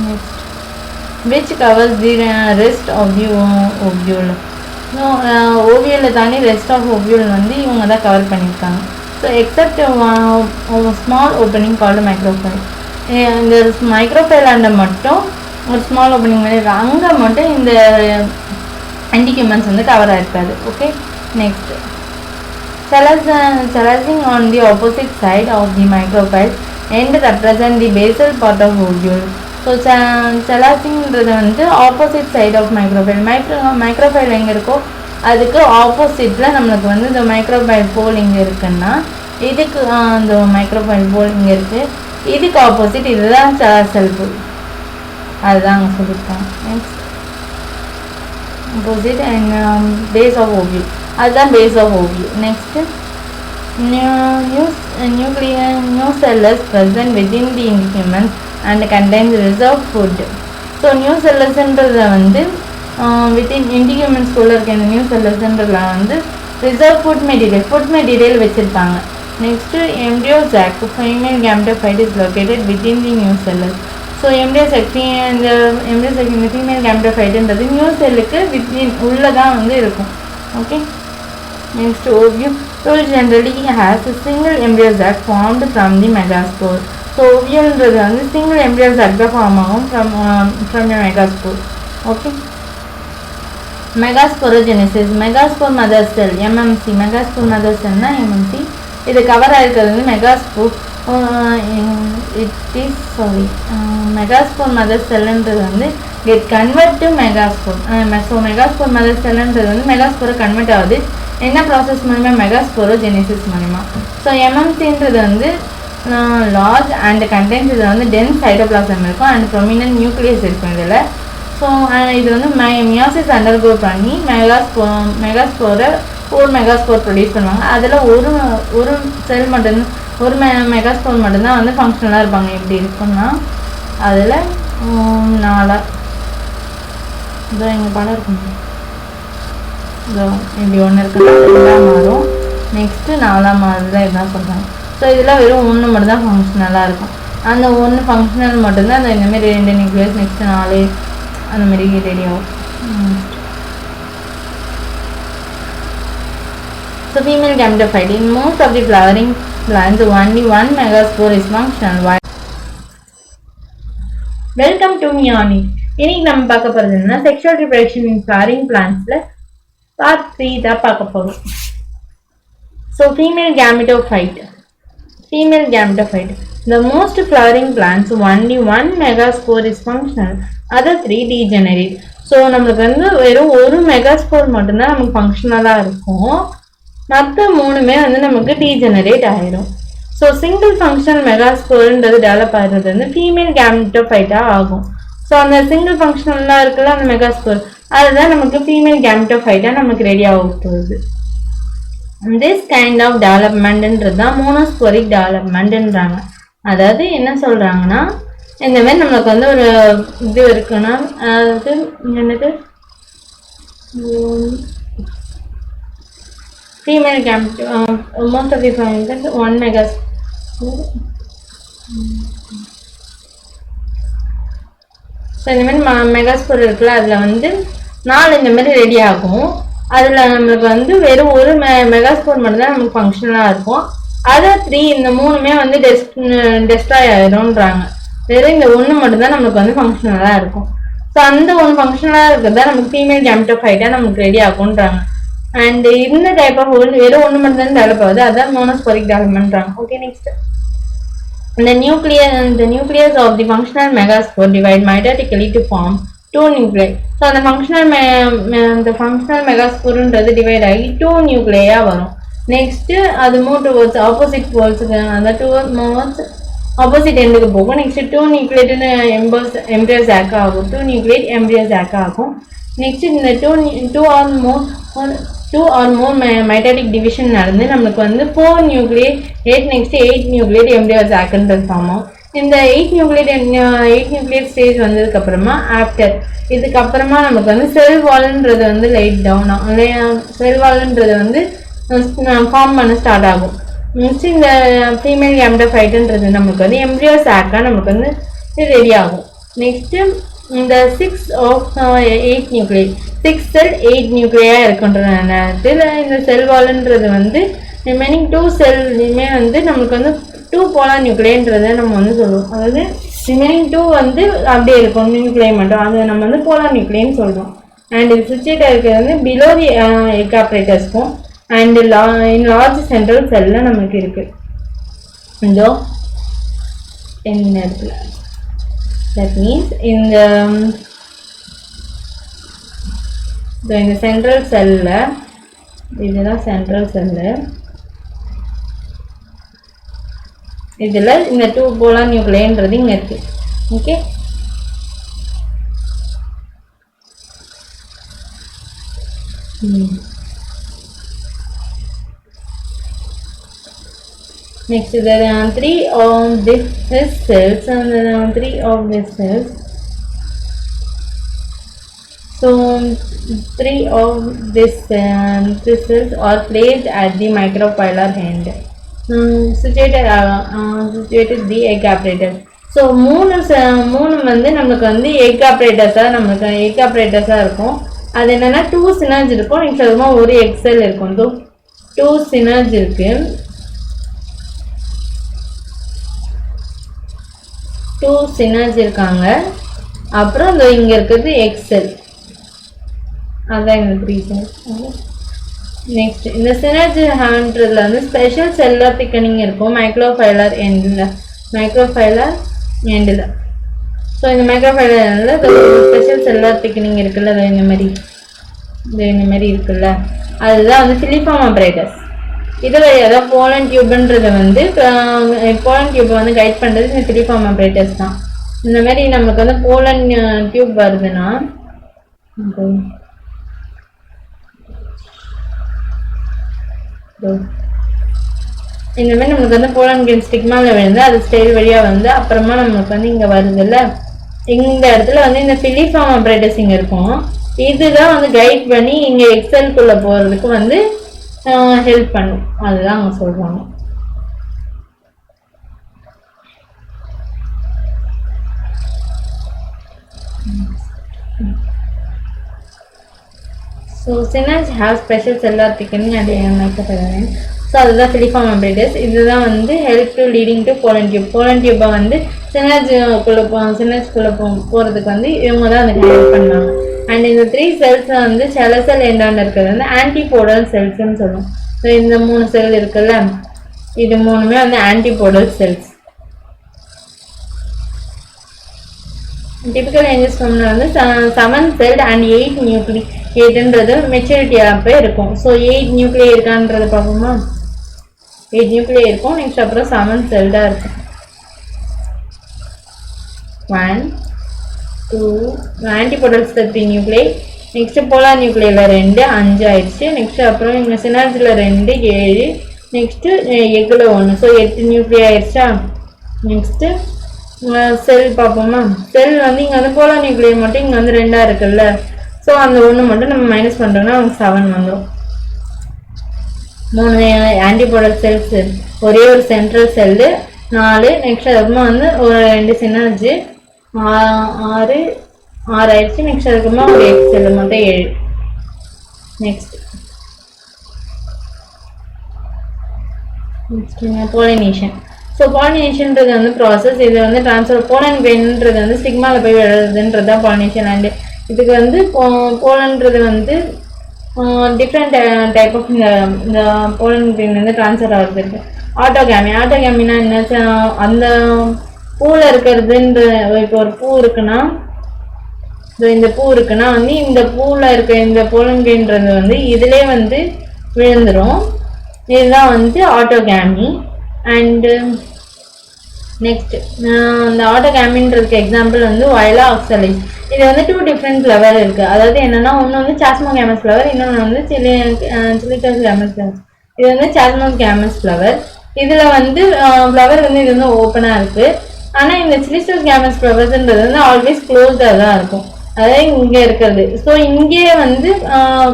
Next which covers the rest of the ovule. So ஓவியலை தாண்டி ரெஸ்ட் ஆஃப் ஓவியல் வந்து இவங்க தான் கவர் பண்ணியிருக்காங்க. So except small opening called micropyle. இந்த மைக்ரோஃபைலாண்ட மட்டும் ஒரு ஸ்மால் ஓப்பனிங் மாதிரி இருக்குது, அங்கே மட்டும் இந்த இன்டிகியூமென்ட்ஸ் வந்து கவர் ஆகிருக்காது. Okay. Next chalaza on the opposite side of the micropyle end represent the basal part of ovule. So செலாசிங்கிறது வந்து opposite side of micropyle. Micropyle எங்கே இருக்கோ அதுக்கு ஆப்போசிட்டில் நம்மளுக்கு வந்து இந்த மைக்ரோஃபைல் போல் இங்கே இருக்குன்னா இதுக்கு அந்த மைக்ரோஃபைல் போல் இங்கே இருக்குது, இதுக்கு ஆப்போசிட் இதுதான் செல் போல், அதுதான் அங்கே சொல்லியிருக்காங்க. Next opposite and base of ovule, அதுதான் base of ovule. Next nucellus present within the integuments and contains reserve food. So நியூ செல்லர்ஸ்ன்றத வந்து வித்தின் இன்டிகியூமென்ட்ஸ்குள்ளே இருக்க இந்த நியூ செல்லர்ஸ்ன்றதுல வந்து ரிசர்வ் ஃபுட் மெட்டீரியல் வச்சுருப்பாங்க. Next embryo sac female gametophyte is located within the nucellus. So embryo sac இந்த ஃபீமேல் கேமெட்டோஃபைட்டுன்றது நியூ செல்லுக்கு வித்தின் உள்ளே தான் வந்து இருக்கும். Okay. Next ovule generally has a single embryo sac formed from the megaspore. So ஓவியல்ன்றது வந்து சிங்கிள் எம்ப்ரியோ சாக் தான் ஃபார்ம் ஆகும் from the megaspore. Okay. Megasporogenesis, megaspore mother cell MMC, megaspore mother செல்னா எம்எம்சி. இது கவர் ஆகிருக்கிறது வந்து megaspore megaspore mother செல்லுன்றது வந்து get convert to megaspore. So megaspore mother செல்லுன்றது வந்து மெகாஸ்போரை கன்வெர்ட் ஆகுது. என்ன ப்ராசஸ் மூலிமா, மெகாஸ்போரோஜெனிசிஸ் மூலிமா. ஸோ எம்எம்சின்றது வந்து லார்ஜ் அண்ட் கண்டென்ஸ், இதில் வந்து டென்ஸ் சைட்டோபிளாசம் இருக்கும் அண்ட் ப்ரொமினன்ட் நியூக்ளியஸ் இருக்கும் இதில். ஸோ இது வந்து மியாசிஸ் அண்டர்கோ பண்ணி மெகாஸ்போரை 4 மெகாஸ்போர் ப்ரொடியூஸ் பண்ணுவாங்க. அதில் ஒரு செல் மட்டும்தான், ஒரு மெகாஸ்போர் மட்டும்தான் வந்து ஃபங்க்ஷனலாக இருப்பாங்க. எப்படி இருக்குன்னா அதில் 4 இதோ எங்கள் படம் இருக்கும், இதோ இப்படி ஒன்று இருக்குன்னா 2ஆக மாறும், நெக்ஸ்ட்டு 4ஆக மாறுதான் இதுதான் சொல்கிறாங்க. ஸோ இதில் வெறும் 1 மட்டும்தான் ஃபங்க்ஷனலாக இருக்கும். அந்த 1 ஃபங்க்ஷனல் மட்டும்தான் அந்த இந்தமாரி 2 நியூக்ளியஸ், நெக்ஸ்ட்டு 4 அந்த மாதிரி ரெடி ஆகும். So So female gametophyte. In most of the flowering plants, only one megaspore is functional. Welcome to Miani. இன்னைக்கு நம்ம பார்க்க போறது என்ன sexual reproduction in flowering plantsல part 3 தான் பார்க்க போறோம். So female gametophyte. Female gametophyte. The most flowering plants only one megaspore is functional. Other three degenerate. So நம்மளுக்கு வந்து வெறும் ஒரு மெகாஸ்போர் மட்டும்தான் நமக்கு ஃபங்க்ஷனலாக இருக்கும், மற்ற மூணுமே வந்து நமக்கு டீஜெனரேட் ஆகிடும். ஸோ சிங்கிள் ஃபங்க்ஷனல் மெகாஸ்போர்ன்றது டெவலப் ஆகிறது வந்து ஃபீமேல் கேமெட்டோஃபைட்டாக ஆகும். ஸோ அந்த சிங்கிள் ஃபங்க்ஷனலாக இருக்குல்ல அந்த மெகாஸ்போர், அதுதான் நமக்கு ஃபீமேல் கேமெட்டோஃபைட்டாக நமக்கு ரெடி ஆக போகுது. திஸ் கைண்ட் ஆஃப் டெவலப்மெண்ட்ன்றது தான் மோனோஸ்போரிக் டெவலப்மெண்ட்ன்றாங்க. அதாவது என்ன சொல்கிறாங்கன்னா, இந்த மாதிரி நம்மளுக்கு வந்து ஒரு இது இருக்குன்னா, அதாவது என்னது ஃபீமேல் கேமெட்டோ மோஸ்ட் ஆஃப் தி ஒன் மெகாஸ் ஸோ இந்த மாதிரி மெகாஸ்போர் இருக்குல்ல, அதில் வந்து 4 இந்த மாதிரி ரெடி ஆகும். அதில் நம்மளுக்கு வந்து வெறும் ஒரு மெகாஸ்போர் மட்டும்தான் நமக்கு ஃபங்க்ஷனலாக இருக்கும். அதர் 3 இந்த மூணுமே வந்து டெஸ்ட்ராய் ஆயிடும்ன்றாங்க. வெறும் இந்த ஒன்று மட்டும்தான் நமக்கு வந்து ஃபங்க்ஷனலாக இருக்கும். ஸோ அந்த ஒன்று ஃபங்க்ஷனலாக இருக்கிறது தான் நமக்கு ஃபீமேல் கேமெட்டோஃபைட்டாக நமக்கு ரெடி ஆகும்ன்றாங்க. அண்ட் இந்த டைப் ஆஃப் வெறும் ஒன்று மட்டும் தான் டெவலப் ஆகுது, அதான் மோனோஸ்போரிக் டெவலப்மெண்ட்றாங்க. Okay, next the nucleus of the functional megaspore divide mitotically to form 2 nuclei. So அந்த ஃபங்க்ஷனல் மெகாஸ்போர்ன்றது டிவைட் ஆகி 2 நியூக்ளியா வரும். நெக்ஸ்ட் அது மூவ் டுவர்ட்ஸ் ஆப்போசிட் போல்ஸுக்கு, அந்த 2 மூவ்ஸ் ஆப்போசிட் எண்டுக்கு போகும். நெக்ஸ்ட் 2 நியூக்ளியேட்னு எம்ப்ரியோ சாக் ஆகும். 2 நியூக்ளியேட் எம்ப்ரியோ சாக் ஆகும். நெக்ஸ்ட் இந்த 2 ஆர் மோர் மைட்டாட்டிக் டிவிஷன் நடந்து நம்மளுக்கு வந்து 4 நியூக்ளியேட் நெக்ஸ்ட் 8 நியூக்ளியேட் எம்ப்ரியோ சாக்ன்றது ஃபார்ம் ஆகும். இந்த 8 நியூக்ளியேட் ஸ்டேஜ் வந்ததுக்கு அப்புறமா ஆஃப்டர் இதுக்கப்புறமா நமக்கு வந்து செல் வால்ன்றது வந்து லைட் டவுன் ஆகும். செல் வால்ன்றது வந்து ஃபார்ம் பண்ண ஸ்டார்ட் ஆகும். நெக்ஸ்ட் இந்த ஃபீமேல் கேமெட்டோஃபைட்ன்றது நமக்கு வந்து எம்ப்ரியோ சாக்காக நமக்கு வந்து ரெடி ஆகும். நெக்ஸ்ட்டு இந்த 6 ஆஃப் 8 நியூக்ளியேட் 6 செல் 8 நியூக்ளியாக இருக்குன்ற நேரத்தில் இந்த செல் வால்ன்றது வந்து ரிமைனிங் 2 செல்லுமே வந்து நமக்கு வந்து 2 போலார் நியூக்ளியன்றதை நம்ம வந்து சொல்லுவோம். அதாவது ரிமைனிங் 2 வந்து அப்படியே இருக்கும் நியூக்ளியை மட்டும், அதை நம்ம வந்து போலார் நியூக்ளியன்னு சொல்கிறோம். அண்ட் இது சுவிட்சேட்டாக இருக்கிறது வந்து பிலோ தி எக்காப்ரேட்டர்ஸ்க்கும் அண்ட் இன் லார்ஜ் சென்ட்ரல் செல்லில் நமக்கு இருக்குது. இதோ இந்த இடத்துல தட் மீன்ஸ் இந்த சென்ட்ரல் செல்லில், இதுதான் சென்ட்ரல் செல்லு, இதில் இந்த 2 போலார் நியூக்ளியன்றது இங்கே இருக்குது. Okay, next there are 3 of these cells and there are 3 of these cells. So 3 of these cells are placed at the micropylar end, situated the egg apparatus. So மூணு வந்து நமக்கு வந்து egg ஆப்ரேட்டர்ஸாக இருக்கும். அது என்னென்னா 2 சினர்ஜ் இருக்கும். நெக்ஸ்ட் அதுமா ஒரு எக்ஸெல் இருக்கும். 2 சினர்ஜ் இருக்கு, 2 சினர்ஜ் இருக்காங்க. அப்புறம் இந்த இங்கே இருக்கிறது எக்ஸெல், அதான் இந்த 3 செல். நெக்ஸ்ட் இந்த சினர்ஜி ஹேண்ட்றதுல வந்து ஸ்பெஷல் செல்லர் திக்கனிங் இருக்கும் மைக்ரோஃபைலர் எண்டில். ஸோ இந்த மைக்ரோஃபைலர் எண்டில் ஸ்பெஷல் செல்லர் திக்கனிங் இருக்குல்ல, இந்த மாதிரி இருக்குல்ல, அதுதான் வந்து ஃபிலிஃபார்ம் ஆப்ரேட்டர்ஸ். இதில் ஏதாவது போலன் டியூப்ன்றது வந்து போலன் டியூப்பை வந்து கைட் பண்ணுறது இந்த ஃபிலிஃபார்ம் ஆப்ரேட்டர்ஸ் தான். இந்த மாதிரி நமக்கு வந்து போலன் டியூப் வருதுன்னா இந்த மாதிரி நமக்கு வந்து போலன் கிரெயின் ஸ்டிக்மாவில் விழுந்து அது ஸ்டைல் வழியாக வந்து அப்புறமா நமக்கு வந்து இங்கே வருதுல்ல, இந்த இடத்துல வந்து இந்த ஃபிலிஃபார்ம் ஆப்ரேட்டர்ஸ் இங்கே இருக்கும். இதுதான் வந்து கைட் பண்ணி இங்கே எக்ஸெல்குள்ளே போகிறதுக்கு வந்து ஹெல்ப் பண்ணும், அதுதான் அவங்க சொல்கிறாங்க. So synergid have special cellular thickening and microfilament. So அதுதான் ஃபிலிஃபார்ம் அப்ரேட்டஸ். இதுதான் வந்து help to leading to pollen tube. Pollen டியூப்பை வந்து சினர்ஜ்குள்ளே போகிறதுக்கு வந்து இவங்க தான் அதுக்கு ஹெல்ப் பண்ணாங்க. அண்ட் இந்த 3 செல்ஸ் வந்து செலசல் எண்டான இருக்கிறது வந்து ஆன்டிபோடல் செல்ஸ்ன்னு சொல்லுவோம். ஸோ இந்த 3 செல் இருக்குல்ல, இது 3மே வந்து ஆன்டிபோடல் செல்ஸ். டிபிக்கல் ஏஞ்சோஸ்பெர்ம்ல வந்து 7 செல்ட் அண்ட் 8 நியூக்ளியேட்ன்றது மெச்சூரிட்டி அப்போ இருக்கும். ஸோ 8 நியூக்ளியே இருக்கான்றது பார்ப்போமா? 8 நியூக்ளியே இருக்கும். நெக்ஸ்ட் அப்புறம் 7 செல்டாக இருக்கும். 1 2 ஆன்டிபோடல்ஸ் 3 நியூக்ளியே. நெக்ஸ்ட் போலார் நியூக்ளியில் 2 5 ஆயிடுச்சு. நெக்ஸ்ட் அப்புறம் இங்கே சினர்ஜில் 2 7. நெக்ஸ்ட்டு எக்கில் 1. ஸோ 8 நியூக்ளியே ஆயிடுச்சா? நெக்ஸ்ட்டு செல் பார்ப்போமா? செல் வந்து இங்கே வந்து போலார் நியூக்ளியே மட்டும் இங்கே வந்து 2 இருக்குல்ல. ஸோ அந்த 1 மட்டும் நம்ம மைனஸ் பண்ணுறோம்னா அவங்க 7 வந்துடும். 3 ஆன்டிபோடல் செல்ஸ், ஒரே ஒரு சென்ட்ரல் செல்லு 4. நெக்ஸ்ட் அதுக்கப்புறமா வந்து ஒரு 2 சினர்ஜி 6 ஆயிடுச்சு. நெக்ஸ்ட் அதுக்கப்புறமா ஒரு எக்ஸ் செல்லு மட்டும் 7. Next pollination. ஸோ பாலினேஷன்ன்றது வந்து ப்ராசஸ். இது வந்து ட்ரான்ஸ்ஃபர் போலன் கிரெயின்ன்றது வந்து ஸ்டிக்மாவில் போய் விழுறதுன்றது தான் பாலினேஷன். அண்டு இதுக்கு வந்து போலன்றது வந்து டிஃப்ரெண்ட் டைப் ஆஃப் இந்த போலன் கிரெயின் வந்து ட்ரான்ஸ்ஃபர் ஆகுது இருக்குது. ஆட்டோகேமி. ஆட்டோகேமினா என்னாச்சு, அந்த பூவில் இருக்கிறதுன்ற இப்போ ஒரு பூ இருக்குன்னா, இந்த பூ இருக்குன்னா வந்து இந்த பூவில் இருக்க இந்த போலன் கிரெயின்றது வந்து இதிலே வந்து விழுந்துடும். இதுதான் வந்து ஆட்டோகேமி. அண்டு நெக்ஸ்ட் இந்த ஆட்டோகேமின்றதுக்கு எக்ஸாம்பிள் வந்து வயலா ஆக்சலைஸ். இது வந்து 2 டிஃப்ரெண்ட் ஃப்ளவர் இருக்குது. அதாவது என்னென்னா ஒன்று வந்து சாஸ்மோகேமஸ் ஃப்ளவர், இன்னொன்று வந்து சிலிக்கஸ் கேமஸ் ஃப்ளவர். இது வந்து சாஸ்மோகேமஸ் ஃப்ளவர். இதில் வந்து ஃப்ளவர் வந்து இது வந்து ஓப்பனாக இருக்குது. ஆனால் இந்த சிலிக்கஸ் கேமஸ் ஃப்ளவர்ஸ்ன்றது வந்து ஆல்வேஸ் க்ளோஸ்டாக தான் இருக்கும். அதாவது இங்கே இருக்கிறது. ஸோ இங்கே வந்து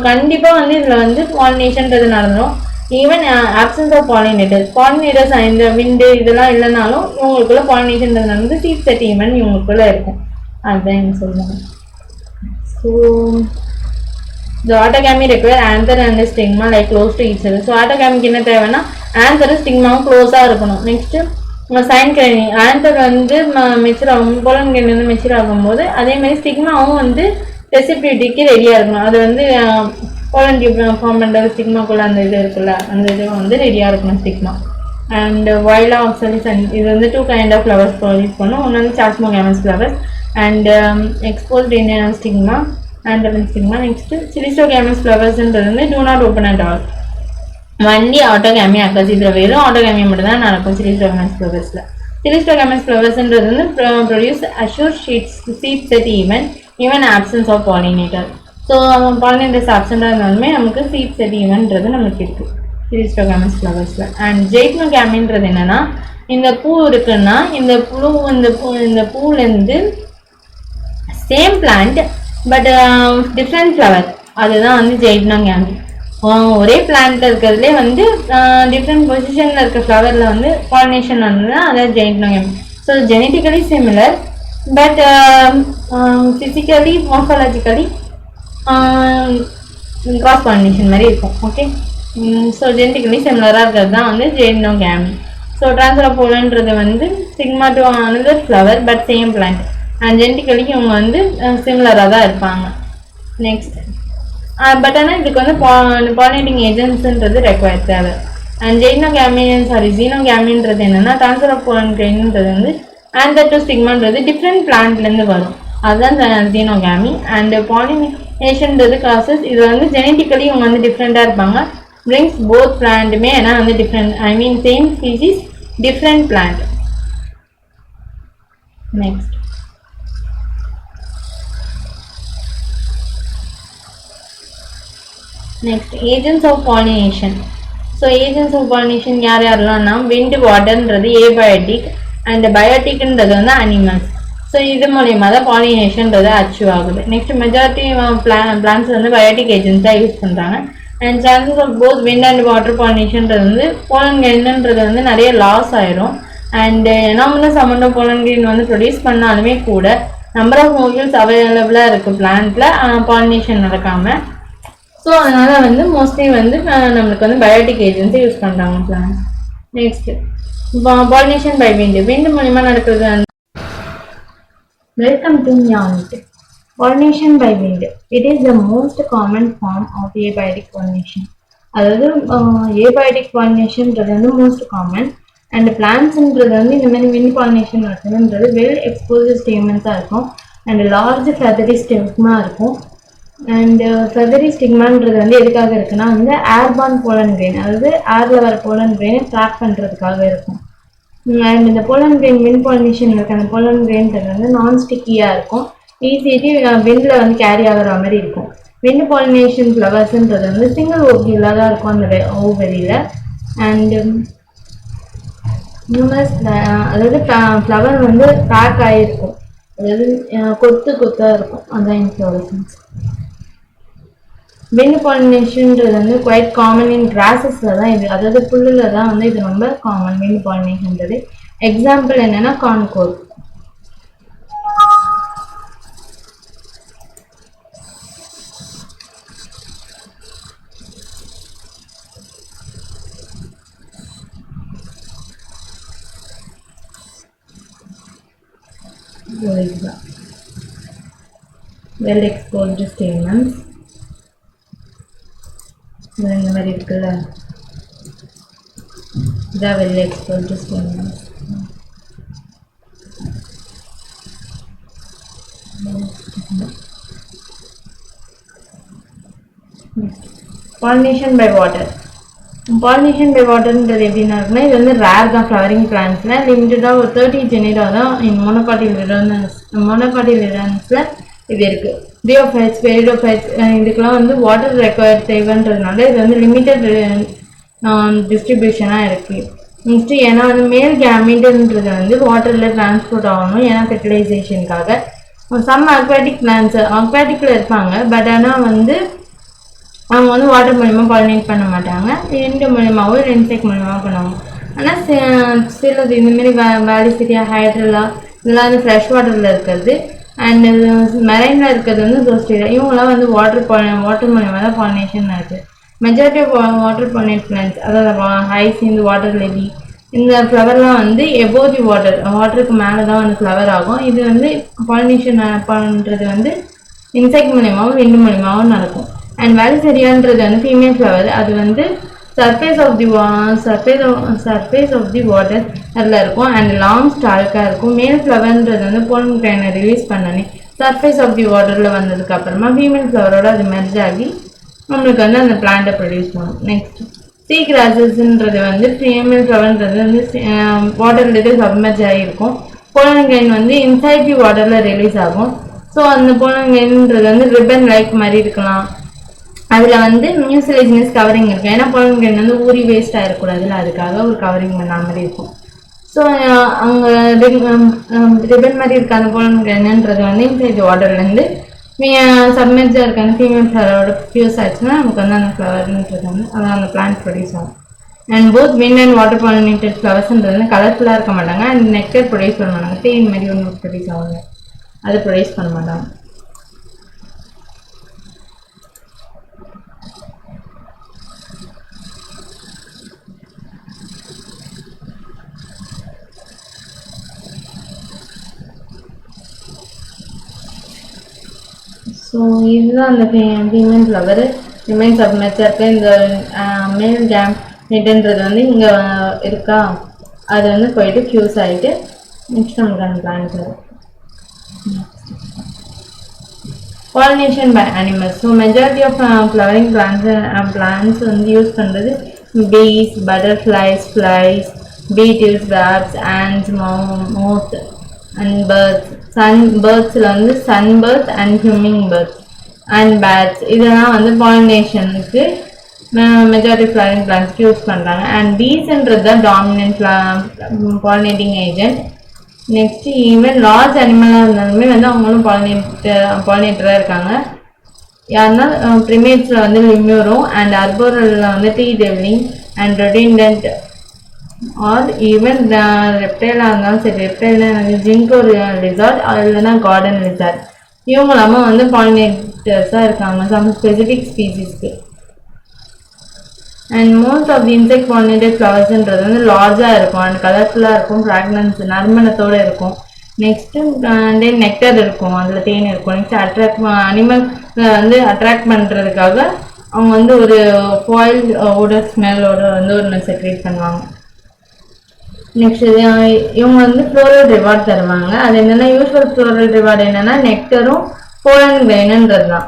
கண்டிப்பாக வந்து இதில் வந்து பாலினேஷன்றது நடந்துடும். Even absence of pollinators, pollinators இந்த விண்டு இதெல்லாம் இல்லைனாலும் இவங்களுக்குள்ள பாலினேஷன் வந்து சீட் செட் ஈவன் இவங்களுக்குள்ள இருக்கும். அதுதான் சொல்லுவாங்க. So the autogamy require anther and stigma like close to each other. So ஆட்டோகேமிக்கு என்ன தேவைன்னா ஆந்தரும் ஸ்டிக்மாவும் க்ளோஸாக இருக்கணும். நெக்ஸ்ட்டு சைன் கிரைனி. ஆந்தர் வந்து மெச்சூர் ஆகும், போலன் கிரைன் வந்து மெச்சூர் ஆகும்போது அதேமாதிரி ஸ்டிக்மாவும் வந்து ரெசிபிலிட்டிக்கு ரெடியாக இருக்கணும். அது வந்து போலன் டியூப் ஃபார்ம் பண்ணுறது ஸ்டிக்மாக்குள்ள அந்த இது இருக்குல்ல, அந்த இது வந்து ரெடியாக இருக்கணும் ஸ்டிக்மா. அண்ட் வயலா ஆக்சலிஸ் இது வந்து 2 கைண்ட் ஆஃப் ஃப்ளவர்ஸ் ப்ரொடியூஸ் பண்ணும். ஒன்று வந்து chasmogamous flowers and exposed in stigma and stigma. Next cleistogamous ஃப்ளவர்ஸ்ன்றது வந்து do not open at all. வண்டி ஆட்டோகேமி அக்கஸ். இதில் வெறும் ஆட்டோகேமி மட்டும் தான் நடக்கும் சிலிஸ்டோகேமஸ் ஃப்ளவர்ஸில். சிலிஸ்டோகேமஸ் ஃப்ளவர்ஸ்ன்றது வந்து produce assured seed set even absence of pollinator. So pollinators ஆப்சண்டாக இருந்தாலுமே நமக்கு சீட் செட் ஈவன்றது நமக்கு இருக்குது சிலிஸ்டோகேமஸ் ஃப்ளவர்ஸில். அண்ட் ஜெய்ட்னோகேமின்றது என்னென்னா, இந்த பூ இருக்குன்னா இந்த பூலேருந்து same plant but different flower, அதுதான் வந்து ஜெய்ட்னோகேமி. ஒரே பிளான்ட்ல இருக்கிறதுலே வந்து டிஃப்ரெண்ட் பொசிஷனில் இருக்க ஃப்ளவரில் வந்து பாலினேஷன் வந்ததுன்னா அதாவது geitonogamy. So genetically similar but physically morphologically cross pollination மாதிரி இருக்கும். ஓகே, ஸோ ஜெனட்டிக்கலி சிமிலராக இருக்கிறது தான் வந்து ஜெய்ட்னோகேமி. ஸோ ட்ரான்ஸ்ஃபர் ஆஃப் போலன்றது வந்து stigma to another flower but same plant and genetically இவங்க வந்து சிமிலராக தான் இருப்பாங்க. நெக்ஸ்ட் பட் ஆனால் இதுக்கு வந்து பாலினேட்டிங் ஏஜென்ட்ஸ்ன்றது ரெக்வயர் தேவை. அண்ட் ஜீனோகேமின்றது என்னென்னா ட்ரான்ஸ்ஃபர் ஆஃப் போலன் கிரெயின்ன்றது வந்து ஆந்தர் டு ஸ்டிக்மான்றது டிஃப்ரெண்ட் பிளான்ட்லேருந்து வரும், அதுதான் ஜீனோகேமி. அண்ட் பாலினேஷன்றது ப்ராசஸ் இது வந்து ஜெனட்டிக்கலி இவங்க வந்து டிஃப்ரெண்ட்டாக இருப்பாங்க. brings both பிளான்ட்டுமே ஏன்னா வந்து different same species different plant. Next agents of pollination. So agents of pollination யாரெல்லாம்னா விண்ட், வாட்டர்ன்றது ஏபயோட்டிக் அண்ட் பயோட்டிக்ன்றது வந்து அனிமல்ஸ். ஸோ இது மூலயமா தான் பாலினேஷன்றது அச்சீவ் ஆகுது. நெக்ஸ்ட் மெஜாரிட்டி பிளான்ஸ் வந்து பயோட்டிக் ஏஜென்ட்ஸாக யூஸ் பண்ணுறாங்க. And chances of both wind and water பாலினேஷன்றது வந்து போலன் கிரெயின்ன்றது வந்து நிறைய லாஸ் ஆயிரும். And enormous amount of pollen grain வந்து ப்ரொடியூஸ் பண்ணாலுமே கூட நம்பர் ஆஃப் மோலிகூல்ஸ் அவைலபிளாக இருக்குது பிளான்ட்டில் பாலினேஷன் நடக்காமல். ஸோ அதனால் வந்து மோஸ்ட்லி வந்து நம்மளுக்கு வந்து பயோட்டிக் ஏஜென்சி யூஸ் பண்ணுறாங்க plants. Next pollination by wind. Wind மூலிமா நடக்கிறது வந்து வெல்கம் டு ஞானிட்டு. Pollination by wind. It is the most common form of abiotic pollination. அதாவது abiotic pollination வந்து மோஸ்ட் காமன். அண்ட் பிளான்ட்ஸ்ன்றது வந்து இந்த மாதிரி wind pollination நடக்குதுன்றது வெல் எக்ஸ்போஸ்டு ஸ்டேமெண்ட்ஸாக இருக்கும். அண்ட் லார்ஜ் ஃபெதரி ஸ்டிக்மா இருக்கும். அண்ட் ஃபெதரி ஸ்டிக்மான்றது வந்து எதுக்காக இருக்குன்னா வந்து ஏர்பார்ன் போலன் கிரெயின், அதாவது ஏரில் வர போலன் கிரெயினை ட்ராக் பண்ணுறதுக்காக இருக்கும். அண்ட் இந்த போலன் கிரெயின் விண்ட் பாலினேஷன் இருக்க அந்த போலன் கிரெயின்றது வந்து நான் ஸ்டிக்கியாக இருக்கும். ஈஸியாகி விண்டில் வந்து கேரி ஆகிற மாதிரி இருக்கும். விண்ட் பாலினேஷன் ஃப்ளவர்ஸ்ன்றது வந்து சிங்கிள் ஓவரியில் தான் இருக்கும் அந்த ஓவரியில். அண்டு அதாவது ஃப்ளவர் வந்து பேக் ஆகிருக்கும், அதாவது கொத்து கொத்தாக இருக்கும், அதுதான் இன்ஃப்ளோரசன்ஸ். விண்ட் பாலினேஷன்ன்றது வந்து குவைட் காமன் இன் கிராஸஸில் தான் இது, அதாவது புல்லில் தான் வந்து இது ரொம்ப காமன் விண்ட் பாலினேஷன்றது. எக்ஸாம்பிள் என்னென்னா கான்கோர். வெல் எக்ஸ்போஸ்டு ஸ்டேமன்ஸ் இந்த மாதிரி இருக்குல்ல, இதான் well exposed stamens. Pollination by water. Pollination by வாட்டர்ன்றது எப்படின்னா இருக்குன்னா, இது வந்து ரேர் தான் ஃப்ளவரிங் பிளான்ட்ஸில். லிமிட்டடாக ஒரு 30 ஜெனிரா தான் மோனோகாட்டிலிடன்ஸில் இது இருக்குது. பிரியோஃபைட்ஸ், பெரிடோஃபைட்ஸ் இதுக்கெல்லாம் வந்து வாட்டர் ரெக்வயர் தேவைன்றதுனால இது வந்து லிமிட்டட் டிஸ்ட்ரிபியூஷனாக இருக்குது. நெக்ஸ்ட்டு ஏன்னா வந்து மேல் கேமிட்ன்றது வந்து வாட்டரில் டிரான்ஸ்போர்ட் ஆகணும், ஏன்னா ஃபெர்டிலைசேஷனுக்காக. சம் அக்வாட்டிக் பிளான்ட்ஸ் அக்வாட்டிக்கில் இருப்பாங்க, பட் ஆனால் வந்து அவங்க வந்து வாட்டர் மூலிமா பாலினேட் பண்ண மாட்டாங்க, விண்டு மூலியமாகவும் இல்லை இன்செக்ட் மூலியமாக பண்ணுவாங்க. ஆனால் சிலது இந்தமாரி வேலிசிரியா, ஹைட்ரலா இதெல்லாம் வந்து ஃப்ரெஷ் வாட்டரில் இருக்கிறது. அண்ட் மெரைனில் இருக்கிறது வந்து ஜோஸ்டீரியா. இவங்களாம் வந்து வாட்டர் மூலியமாக தான் பாலினேஷன் நடக்குது. Majority of water pollinate plants, அதாவது ஹைசிந்த், வாட்டர் லிலி, இந்த ஃப்ளவர்லாம் வந்து எபோவ் தி வாட்டருக்கு மேலே தான் வந்து ஃப்ளவர் ஆகும். இது வந்து பாலினேஷன் பண்ணுறது வந்து இன்செக்ட் மூலியமாகவும் விண்டு மூலியமாகவும் நடக்கும். அண்ட் வேலிசெரியான்றது வந்து ஃபீமேல் ஃப்ளவர், அது வந்து சர்ஃபேஸ் ஆஃப் தி வாட்டர் அதில் இருக்கும். அண்ட் லாங் ஸ்டால்காக இருக்கும். மேல் ஃப்ளவர்ன்றது வந்து போலன் கிரெயினை ரிலீஸ் பண்ணனே சர்ஃபேஸ் ஆஃப் தி வாட்டரில் வந்ததுக்கு அப்புறமா ஃபீமேல் ஃப்ளவரோட அது மெர்ஜ் ஆகி நம்மளுக்கு வந்து அந்த பிளான்ட்டை ப்ரொடியூஸ் பண்ணும். நெக்ஸ்ட் சீ கிராசஸ்ன்றது வந்து ஃபீமேல் ஃப்ளவர்ன்றது வந்து வாட்டர்லேயே சப்மெர்ஜ் ஆகிருக்கும். போலன் கிரெயின் வந்து இன்சைட் தி வாட்டரில் ரிலீஸ் ஆகும். ஸோ அந்த போலன் கிரெயின்ன்றது வந்து ரிப்பன் லைக் மாதிரி இருக்கலாம். அதில் வந்து மியூசிலேஜினஸ் கவரிங் இருக்கும், ஏன்னா போலன் கிரெயின் வந்து ஊறி வேஸ்ட் ஆகிடக்கூடாதுல, அதுக்காக ஒரு கவரிங் பண்ண மாதிரி இருக்கும். ஸோ அவங்க ரிப்பன் மாதிரி இருக்க அந்த போலன் கிரெயின்ன்றது வந்து இன்சைட் வாட்டர்லேருந்து சப்மெர்ஜாக இருக்க அந்த ஃபீமேல் ஃப்ளவரோட ஃபியூஸ் ஆச்சுன்னா நமக்கு வந்து அந்த ஃப்ளவர்ன்றது வந்து அதான் அந்த பிளான்ட் ப்ரொடியூஸ் ஆகும். And both wind and water pollinated ஃப்ளவர்ஸ்ன்றது வந்து கலர்ஃபுல்லாக இருக்க மாட்டாங்க. அண்ட் நெக்டர் ப்ரொடியூஸ் பண்ண மாட்டாங்க, தேன் மாதிரி ஒன்று ப்ரொடியூஸ் ஆகுங்க, அது ப்ரொடியூஸ் பண்ண மாட்டாங்க. ஸோ இதுதான் அந்த ஃபீமேல் ஃப்ளவர். ஃபீமேல் சப்மெர்ஜருக்கு இந்த மேல் கேமிட்ன்றது வந்து இங்கே இருக்கா, அது வந்து போயிட்டு ஃபியூஸ் ஆகிட்டு நெக்ஸ்ட் நமக்கு அந்த பிளான்ட் வரும். Pollination by animals. So majority of flowering plants வந்து யூஸ் பண்ணுறது bees, butterflies, flies, beetles, birds, ants, moth and birds. பேர்ட்ஸில் வந்து sunbirds and humming birds and bats இதெல்லாம் வந்து பாலினேஷனுக்கு மெஜாரிட்டி ஃப்ளவரிங் பிளான்ட்ஸ்க்கு யூஸ் பண்ணுறாங்க. அண்ட் பீஸ்ன்றது தான் dominant pollinating agent. Next even large அனிமலாக இருந்தாலுமே வந்து அவங்களும் பாலினேட்டராக இருக்காங்க. யாருன்னா ப்ரிமேட்ஸில் வந்து லிம்யூரோ அண்ட் அர்போரலில் வந்து tree dwelling and rodent or even ரெப்டைலாக இருந்தாலும் சரி, ரெப்டைல் ஜிங்கோ லிசார்ட் இல்லைன்னா கார்டன் லிசார்ட். இவங்க இல்லாமல் வந்து பாலினேட்டர்ஸாக இருக்காங்க சம் ஸ்பெசிஃபிக் ஸ்பீசிஸ்க்கு. And most of the insect pollinated ஃப்ளவர்ஸ்ன்றது வந்து லார்ஜாக இருக்கும் அண்ட் கலர்ஃபுல்லாக இருக்கும், ஃப்ராக்னன்ஸ் நறுமணத்தோடு இருக்கும். நெக்ஸ்ட்டு தென் நெக்டர் இருக்கும், அதில் தேன் இருக்கும். நெக்ஸ்ட் அனிமல் வந்து அட்ராக்ட் பண்ணுறதுக்காக அவங்க வந்து ஒரு ஃபாயில் ஓடர் ஸ்மெல்லோட வந்து ஒரு செக்ரேட் பண்ணுவாங்க. நெக்ஸ்ட் இவங்க வந்து ஃப்ளோரல் ரிவார்ட் தருவாங்க. அது என்னென்னா யூஸ்வல் ஃப்ளோரல் ரிவார்டு என்னென்னா நெக்டரும் போலன் கிரெயினுன்றது தான்.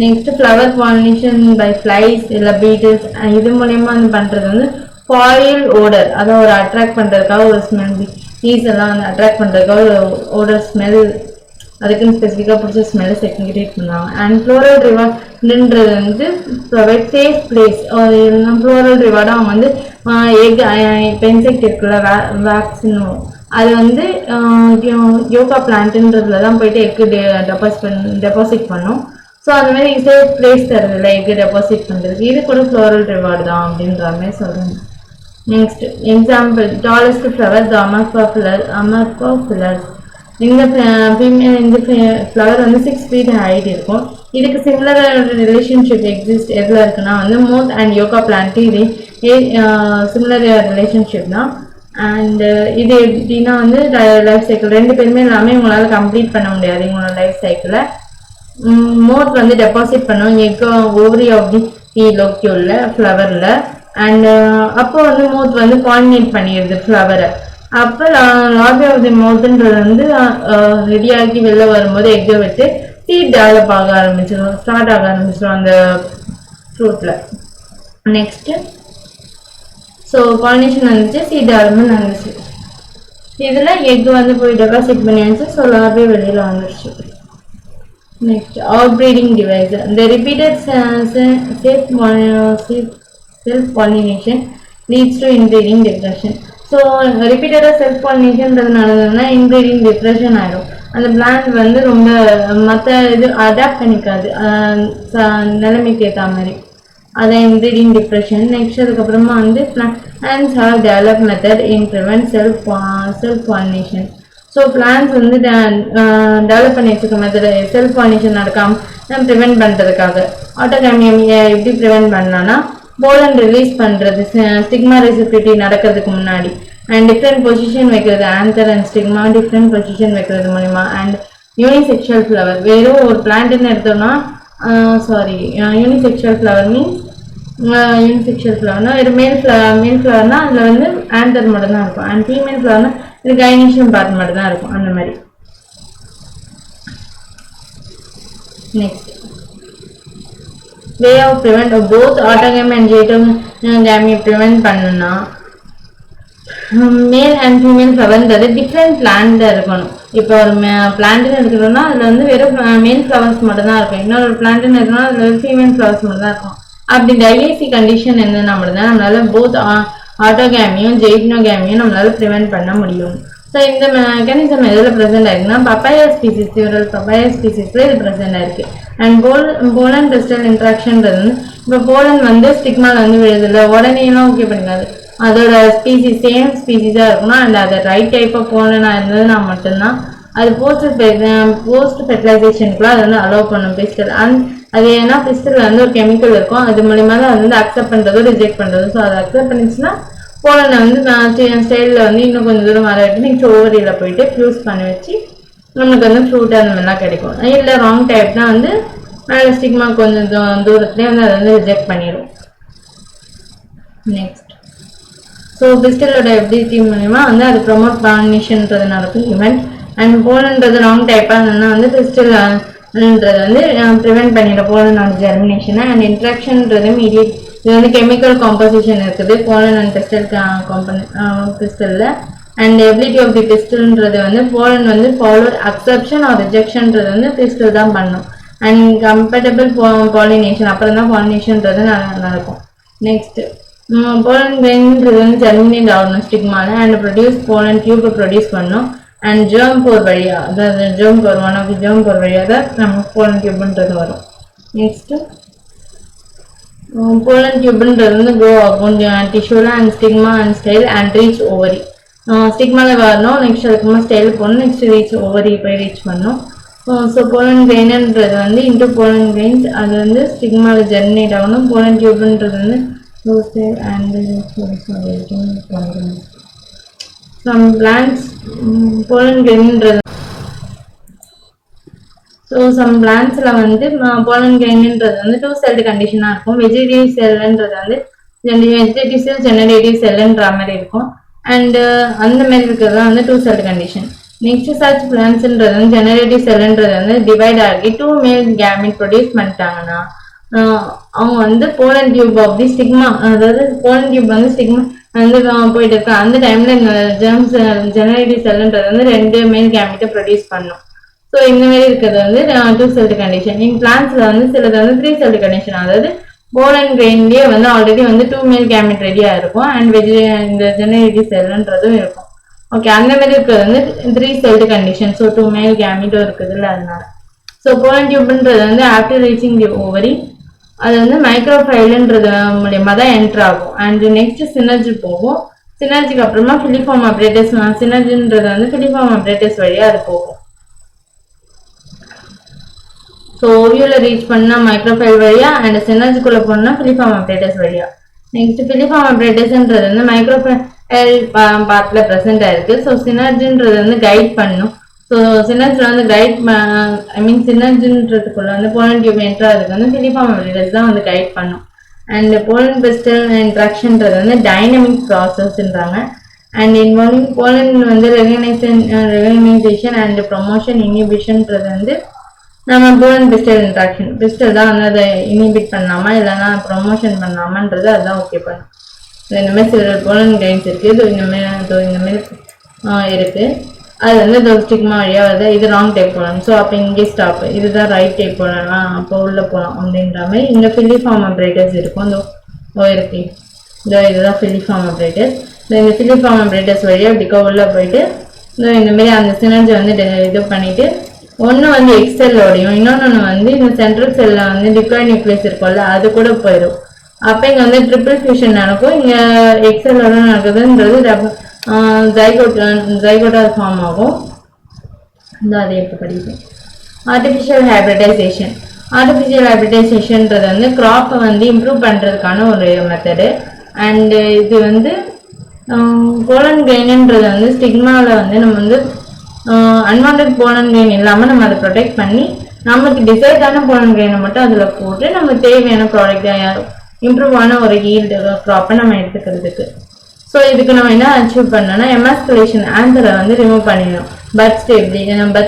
Next flower pollination by flies இல்லை பீட்டில்ஸ், இது மூலயமா வந்து பண்ணுறது வந்து ஃபாயில் ஓடர், அதை ஒரு அட்ராக்ட் பண்ணுறதுக்காக ஒரு ஸ்மெல், பீஸ் எல்லாம் வந்து அட்ராக்ட் பண்ணுறதுக்காக ஒரு ஓடர் ஸ்மெல், அதுக்குன்னு ஸ்பெசிஃபிக்காக பிடிச்ச ஸ்மெல்லை செக்ரிகேட் பண்ணுவாங்க. அண்ட் ஃப்ளோரல் ரிவார்டுன்றது வந்து provide safe place. Floral reward அவங்க வந்து எக் பென்செக்ட் இருக்குல்ல வேக்சின், அது வந்து யோகா பிளான்ட்ன்றதுல தான் போயிட்டு எக்கு டெபாசிட் பண்ணும். ஸோ அந்த மாதிரி சேஃப் பிளேஸ் தருது இல்லை எக்கு டெபாசிட் பண்ணுறதுக்கு, இது கூட ஃப்ளோரல் ரிவார்டு தான் அப்படின்ற மாதிரி சொல்கிறாங்க. நெக்ஸ்ட் எக்ஸாம்பிள் டாலஸ்ட் ஃப்ளவர் த அமர்போஃபிலஸ். இந்த ஃப்ளவர் வந்து 6 feet ஹைட் இருக்கும். இதுக்கு சிமிலர் ரிலேஷன்ஷிப் எக்ஸிஸ்ட் எதில் இருக்குன்னா வந்து மோத் அண்ட் யோகா பிளான்ட்டு இது சிமிலர் ரிலேஷன்ஷிப் தான். அண்ட் இது எப்படின்னா வந்து லைஃப் சைக்கிள் ரெண்டு பேருமே எல்லாமே உங்களால் கம்ப்ளீட் பண்ண முடியாது இவங்களோட லைஃப் சைக்கிளை. மோத் வந்து டெபாசிட் பண்ணுவோம் எக் ஓவரி ஆஃப் தி லோக்யூல்ல ஃப்ளவரில். அண்ட் அப்போ வந்து மோத் வந்து பாலினேட் பண்ணிடுது ஃப்ளவரை. அப்போ லார்ஜ் ஆஃப் தி மவுத்ன்றது வந்து ரெடியாகி வெளில வரும்போது எக்கை விட்டு சீட் டெவலப் ஆக ஆரம்பிச்சிடும், ஸ்டார்ட் ஆக ஆரம்பிச்சிடும் அந்த ஃப்ரூட்டில். நெக்ஸ்ட்டு ஸோ பாலினேஷன் வந்துச்சு, சீட் டெவலப்மெண்ட் வந்துச்சு. இதில் எக் வந்து போய் டெபாசிட் பண்ணியாச்சு. ஸோ லார்வே வெளியில் வந்துருச்சு. Next, outbreeding device. The repeated self-pollination leads to inbreeding depression. So ரிப்பீட்டடாக செல்ஃப் பாலினேஷன்றது நடந்ததுன்னா இன்ப்ரீடிங் டிப்ரெஷன் ஆகிடும். அந்த பிளான்ட் வந்து ரொம்ப மற்ற இது அடாப்ட் பண்ணிக்காது நிலைமைக்கு ஏற்ற மாதிரி, அதை இன்ப்ரீடிங் டிப்ரெஷன். நெக்ஸ்ட் அதுக்கப்புறமா வந்து plans have develop method in prevent self pollination. So plans வந்து டெவலப் பண்ணி வச்சுக்க மெத்தட் செல்ஃப் பாலினேஷன் நடக்காமல் ப்ரிவென்ட் பண்ணுறதுக்காக. ஆட்டோகாமியம் எப்படி ப்ரிவென்ட் பண்ணலான்னா போலன் ரிலீஸ் பண்ணுறது ஸ்டிக்மா ரெசிபிலிட்டி நடக்கிறதுக்கு முன்னாடி, அண்ட் டிஃப்ரெண்ட் பொசிஷன் வைக்கிறது anther and stigma different position வைக்கிறது மூலிமா. அண்ட் யூனிசெக்ஷுவல் ஃப்ளவர் வெறும் ஒரு பிளான்ட்னு எடுத்தோம்னா யூனிசெக்ஷுவல் ஃப்ளவர் மீன்ஸ் யூனிசெக்ஷுவல் ஃப்ளவர்னா ஒரு மேல் ஃப்ளவர்னா அதில் வந்து ஆன்தர் மட்டும் தான் இருக்கும். அண்ட் ஃபீமேல் ஃப்ளவர்னா இது கைனீஷியம் பார்ட் மட்டும் தான் இருக்கும் அந்த மாதிரி. Next way of prevent both autogamy and geitonogamy prevent பண்ணணும்னா மேல் அண்ட் ஃபீமேல் ஃப்ளவர்ன்றது டிஃப்ரெண்ட் பிளான்ட்ல இருக்கணும். இப்போ ஒரு பிளான்ட்னு எடுக்கிறோம்னா அதில் வந்து வெறும் மேல் ஃப்ளவர்ஸ் மட்டும் தான் இருக்கும், இன்னொரு பிளான்ட்னு எடுக்கணும்னா அதில் ஃபீமேல் ஃப்ளவர்ஸ் மட்டும் தான் இருக்கும். அப்படி டைவேசி கண்டிஷன் இருந்ததுன்னா மட்டும்தான் நம்மளால போத் ஆட்டோகேமியும் ஜெய்டோகேமியும் நம்மளால ப்ரிவென்ட் பண்ண முடியும். ஸோ இந்த மெக்கானிசம் எதில் ப்ரெசென்ட் ஆயிருக்குன்னா பப்பாயா ஸ்பீசிஸ், சிவரல் பப்பாயா ஸ்பீசிஸில் இது ப்ரெசென்ட் ஆயிருக்கு. அண்ட் போலன் கிறிஸ்டல் இன்ட்ராக்ஷன்றது வந்து இப்போ போலன் வந்து ஸ்டிக்மாவில் வந்து விழுதில்ல உடனேலாம் ஓகே பண்ணிக்காது, அதோட ஸ்பீசிஸ் சேம் ஸ்பீசிஸாக இருக்கணும். அண்ட் அது ரைட் டைப் ஆஃப் போலனாக இருந்ததுன்னா மட்டும்தான் அது போஸ்ட் ஃபெர்டிலைசேஷனுக்குலாம் அது வந்து அலோவ் பண்ணும் பிஸ்டல். அண்ட் அது ஏன்னா பிஸ்டல் வந்து ஒரு கெமிக்கல் இருக்கும், அது மூலிமா தான் அது வந்து அக்செப்ட் பண்ணுறதோ ரிஜெக்ட் பண்ணுறதோ. ஸோ அதை அக்செப்ட் பண்ணிச்சுன்னா போலனை வந்து ஸ்டைலில் வந்து இன்னும் கொஞ்சம் தூரம் வரைட்டு நெக்ஸ்ட் ஓவரியில் போயிட்டு ஃப்யூஸ் பண்ணி வச்சு நமக்கு வந்து ஃப்ரூட் அந்த மாதிரிலாம் கிடைக்கும். இல்லை ராங் டைப்னா வந்து ஸ்டிக்மா கொஞ்சம் தூரத்துலேயே வந்து அதை வந்து ரிஜெக்ட் பண்ணிடும். நெக்ஸ்ட் ஸோ பிஸ்டலோட எபிலிட்டி மூலிமா வந்து அது ப்ரொமோட் பாலினேஷன்ன்றது நடக்கும் ஈவெண்ட். அண்ட் போலன்றது ராங் டைப்பாக இருந்ததுன்னா வந்து பிஸ்டல்ன்றது வந்து ப்ரிவென்ட் பண்ணிடும் போலனோட ஜெர்மினேஷனை. அண்ட் இன்ட்ராக்ஷன்ன்றது மீடியேட், இது வந்து கெமிக்கல் காம்போசிஷன் இருக்குது போலன் அண்ட் பிஸ்டலில். அண்ட் எபிலிட்டி ஆஃப் தி பிஸ்டல்ன்றது வந்து போலன் வந்து ஃபாலோட் அக்செப்ஷன் ஆர் ரிஜெக்ஷன்ன்றது வந்து பிஸ்டல் தான் பண்ணும். அண்ட் கம்பேட்டபிள் பாலினேஷன் அப்புறம் தான் பாலினேஷன்ன்றது நடக்கும். நெக்ஸ்ட் போலன் கிரெயின்ன்றது வந்து ஜெர்மினேட் ஆகணும் ஸ்டிக்மால அண்ட் ப்ரொடியூஸ் போலன் டியூப்பை ப்ரொடியூஸ் பண்ணணும். அண்ட் ஜெர்ம் போர் வழியாக, அதாவது germ pore one of the germ pore வழியாக தான் நம்ம போலன் டியூப்ன்றது வரும். நெக்ஸ்ட்டு போலன் டியூப்ன்றது வந்து கோ ஆகும் டிஷ்யூவில் and stigma and style and reach ovary. ஸ்டிக்மாவில் வரணும், நெக்ஸ்ட் அதுக்கப்புறமா ஸ்டைல் போடணும், நெக்ஸ்ட் ரீச் ஓவரி போய் ரீச் பண்ணணும். ஸோ போலன் கிரெயின்ன்றது வந்து இன்டூ போலன் கிரெயின்ஸ் அது வந்து ஸ்டிக்மாவில் ஜெர்மினேட் ஆகணும். போலன் டியூப்ன்றது வந்து அண்ட் சம் பிளான்ஸ் போலன் கிரெயின்ன்றது ஸோ சம் பிளான்ஸில் வந்து போலன் கிரெயின்ன்றது வந்து டூ செல்டு கண்டிஷனாக இருக்கும். வெஜிடேட்டிவ் செல்ன்றது வந்து வெஜிடேட்டிவ் செல் ஜெனரேட்டிவ் செல்லுன்ற மாதிரி இருக்கும். அண்டு அந்த மாதிரி இருக்கிறது தான் வந்து டூ செல்டு கண்டிஷன். நெக்ஸ்ட் சர்ச் பிளான்ஸ்ன்றது வந்து ஜெனரேட்டிவ் செல்ன்றது வந்து டிவைட் ஆகி டூ மேல் கேமிட் ப்ரொடியூஸ் பண்ணிட்டாங்கன்னா அவங்க வந்து pollen tube of the stigma, அதாவது போலன் டியூப் வந்து ஸ்டிக்மா வந்து போயிட்டு இருக்கு. அந்த டைம்ல இந்த ஜெர்ம்ஸ் ஜெனரேட்டிவ் செல்ன்றது வந்து 2 மேல் கேமிட்டை ப்ரொடியூஸ் பண்ணும். ஸோ இந்த மாதிரி இருக்கிறது வந்து டூ செல்டு கண்டிஷன். இன் பிளான்ஸ்ல வந்து சிலது வந்து 3 செல்டு கண்டிஷன், அதாவது போலன் கிரெயின்லயே வந்து ஆல்ரெடி வந்து 2 மேல் கேமிட் ரெடியா இருக்கும் அண்ட் இந்த ஜெனரேட்டிவ் செல்ன்றதும் இருக்கும். ஓகே, அந்த மாதிரி இருக்கிறது வந்து 3 செல்டு கண்டிஷன். ஸோ 2 மேல் கேமிட்டும் இருக்குது இல்லை அதனால. ஸோ போலன் டியூப்ன்றது வந்து ஆஃப்டர் ரீச்சிங் தி ஓவரி அது வந்து மைக்ரோஃபைல்ன்றது மூலியமா தான் என்டர் ஆகும். அண்ட் நெக்ஸ்ட் சினர்ஜி போகும். சினர்ஜிக்கு அப்புறமா ஃபிலிஃபார்ம் அப்ரேட்டஸ், சினர்ஜின்றது வந்து ஃபிலிஃபார்ம் அப்ரேட்டஸ் வழியா அது போகும். ஸோ ஓவியூல ரீச் பண்ணா மைக்ரோஃபைல் வழியா அண்ட் சினர்ஜிக்குள்ள போனா ஃபிலிஃபார்ம் அப்ரேட்டஸ் வழியா. நெக்ஸ்ட் ஃபிலிஃபார்ம் அப்ரேட்டஸ்ன்றது வந்து மைக்ரோஃபைல் பார்ட்ல ப்ரெசென்ட் ஆயிருக்கு. ஸோ சினர்ஜின்றது வந்து கைட் பண்ணும். ஸோ சினர்ஜில் வந்து கைட் சினர்ஜின்றதுக்குள்ள வந்து போலன் டியூப் என்ட்ரா அதுக்கு வந்து ஃபிலிஃபார்ம் அப்ரேட்டஸ் தான் வந்து கைட் பண்ணும். அண்ட் போலன் பெஸ்டல் இன்ட்ராக்ஷன்றது வந்து டைனமிக் ப்ராசஸ்ன்றாங்க. அண்ட் இன்வால்விங் போலன் வந்து ரெகனைசேஷன் அண்ட் ப்ரொமோஷன் இன்ஹிபிஷன்ன்றது வந்து நம்ம போலன் பெஸ்டல் இன்ட்ராக்ஷன், பெஸ்டல் தான் வந்து அதை இனிபிட் பண்ணாமா இல்லைன்னா ப்ரொமோஷன் பண்ணாமன்றது அதுதான் ஓகே பண்ணும். இந்த மாதிரி சில போலன் கிரெயின்ஸ் இருக்குது. இந்த மாதிரி இருக்குது. அது வந்து ஸ்டிக்மா வழியாக வருது. இது ராங் டைப் போகலாம். ஸோ அப்போ இங்கே ஸ்டாப், இதுதான் ரைட் டைப் போகலாம், அப்போ உள்ளே போகலாம் அப்படின்ற மாதிரி. இங்கே ஃபிலிஃபார்ம் அப்ரேட்டர்ஸ் இருக்கும். இந்த இருக்கு இதுதான் ஃபிலிஃபார்ம் அப்ரேட்டர்ஸ். இந்த ஃபிலிஃபார்ம் அப்ரேட்டர்ஸ் வழியாக இப்படிக்கோ உள்ளே போயிட்டு இந்த மாதிரி அந்த சினர்ஜி வந்து இது பண்ணிட்டு ஒன்று வந்து எக்ஸெல்லோடையும் இன்னொன்று வந்து இந்த சென்ட்ரல் செல்லில் வந்து டிப்ளாய்ட் நியூக்ளியஸ் இருக்கும்ல அது கூட போயிடும். அப்போ இங்கே வந்து ட்ரிபிள் ஃபியூஷன் நடக்கும். இங்கே எக்ஸெல்லோட நடக்குதுன்றது ஜைகோட்டா ஃபார்ம் ஆகும். அதை எப்போ படிப்பேன். Artificial hybridisation. ஆர்டிஃபிஷியல் ஹைப்ரிடைசேஷன்ன்றது வந்து கிராப்பை வந்து இம்ப்ரூவ் பண்ணுறதுக்கான ஒரு மெத்தடு. அண்டு இது வந்து போலன் கிரெயின்ன்றது வந்து ஸ்டிக்மாவில் வந்து நம்ம வந்து அன்வான்ட் போலன் கிரெயின் இல்லாமல் நம்ம அதை ப்ரொடெக்ட் பண்ணி நமக்கு டிசைடான போலன் கிரெயினை மட்டும் அதில் போட்டு நம்ம தேவையான ப்ராடக்ட் இம்ப்ரூவ் ஆன ஒரு ஈல்டு க்ராப்பை நம்ம எடுத்துக்கிறதுக்கு. ஸோ இதுக்கு நம்ம என்ன அச்சீவ் பண்ணோம்னா எமாஸ்குலேஷன் ஆன்சரை வந்து ரிமூவ் பண்ணிடணும். பர்த்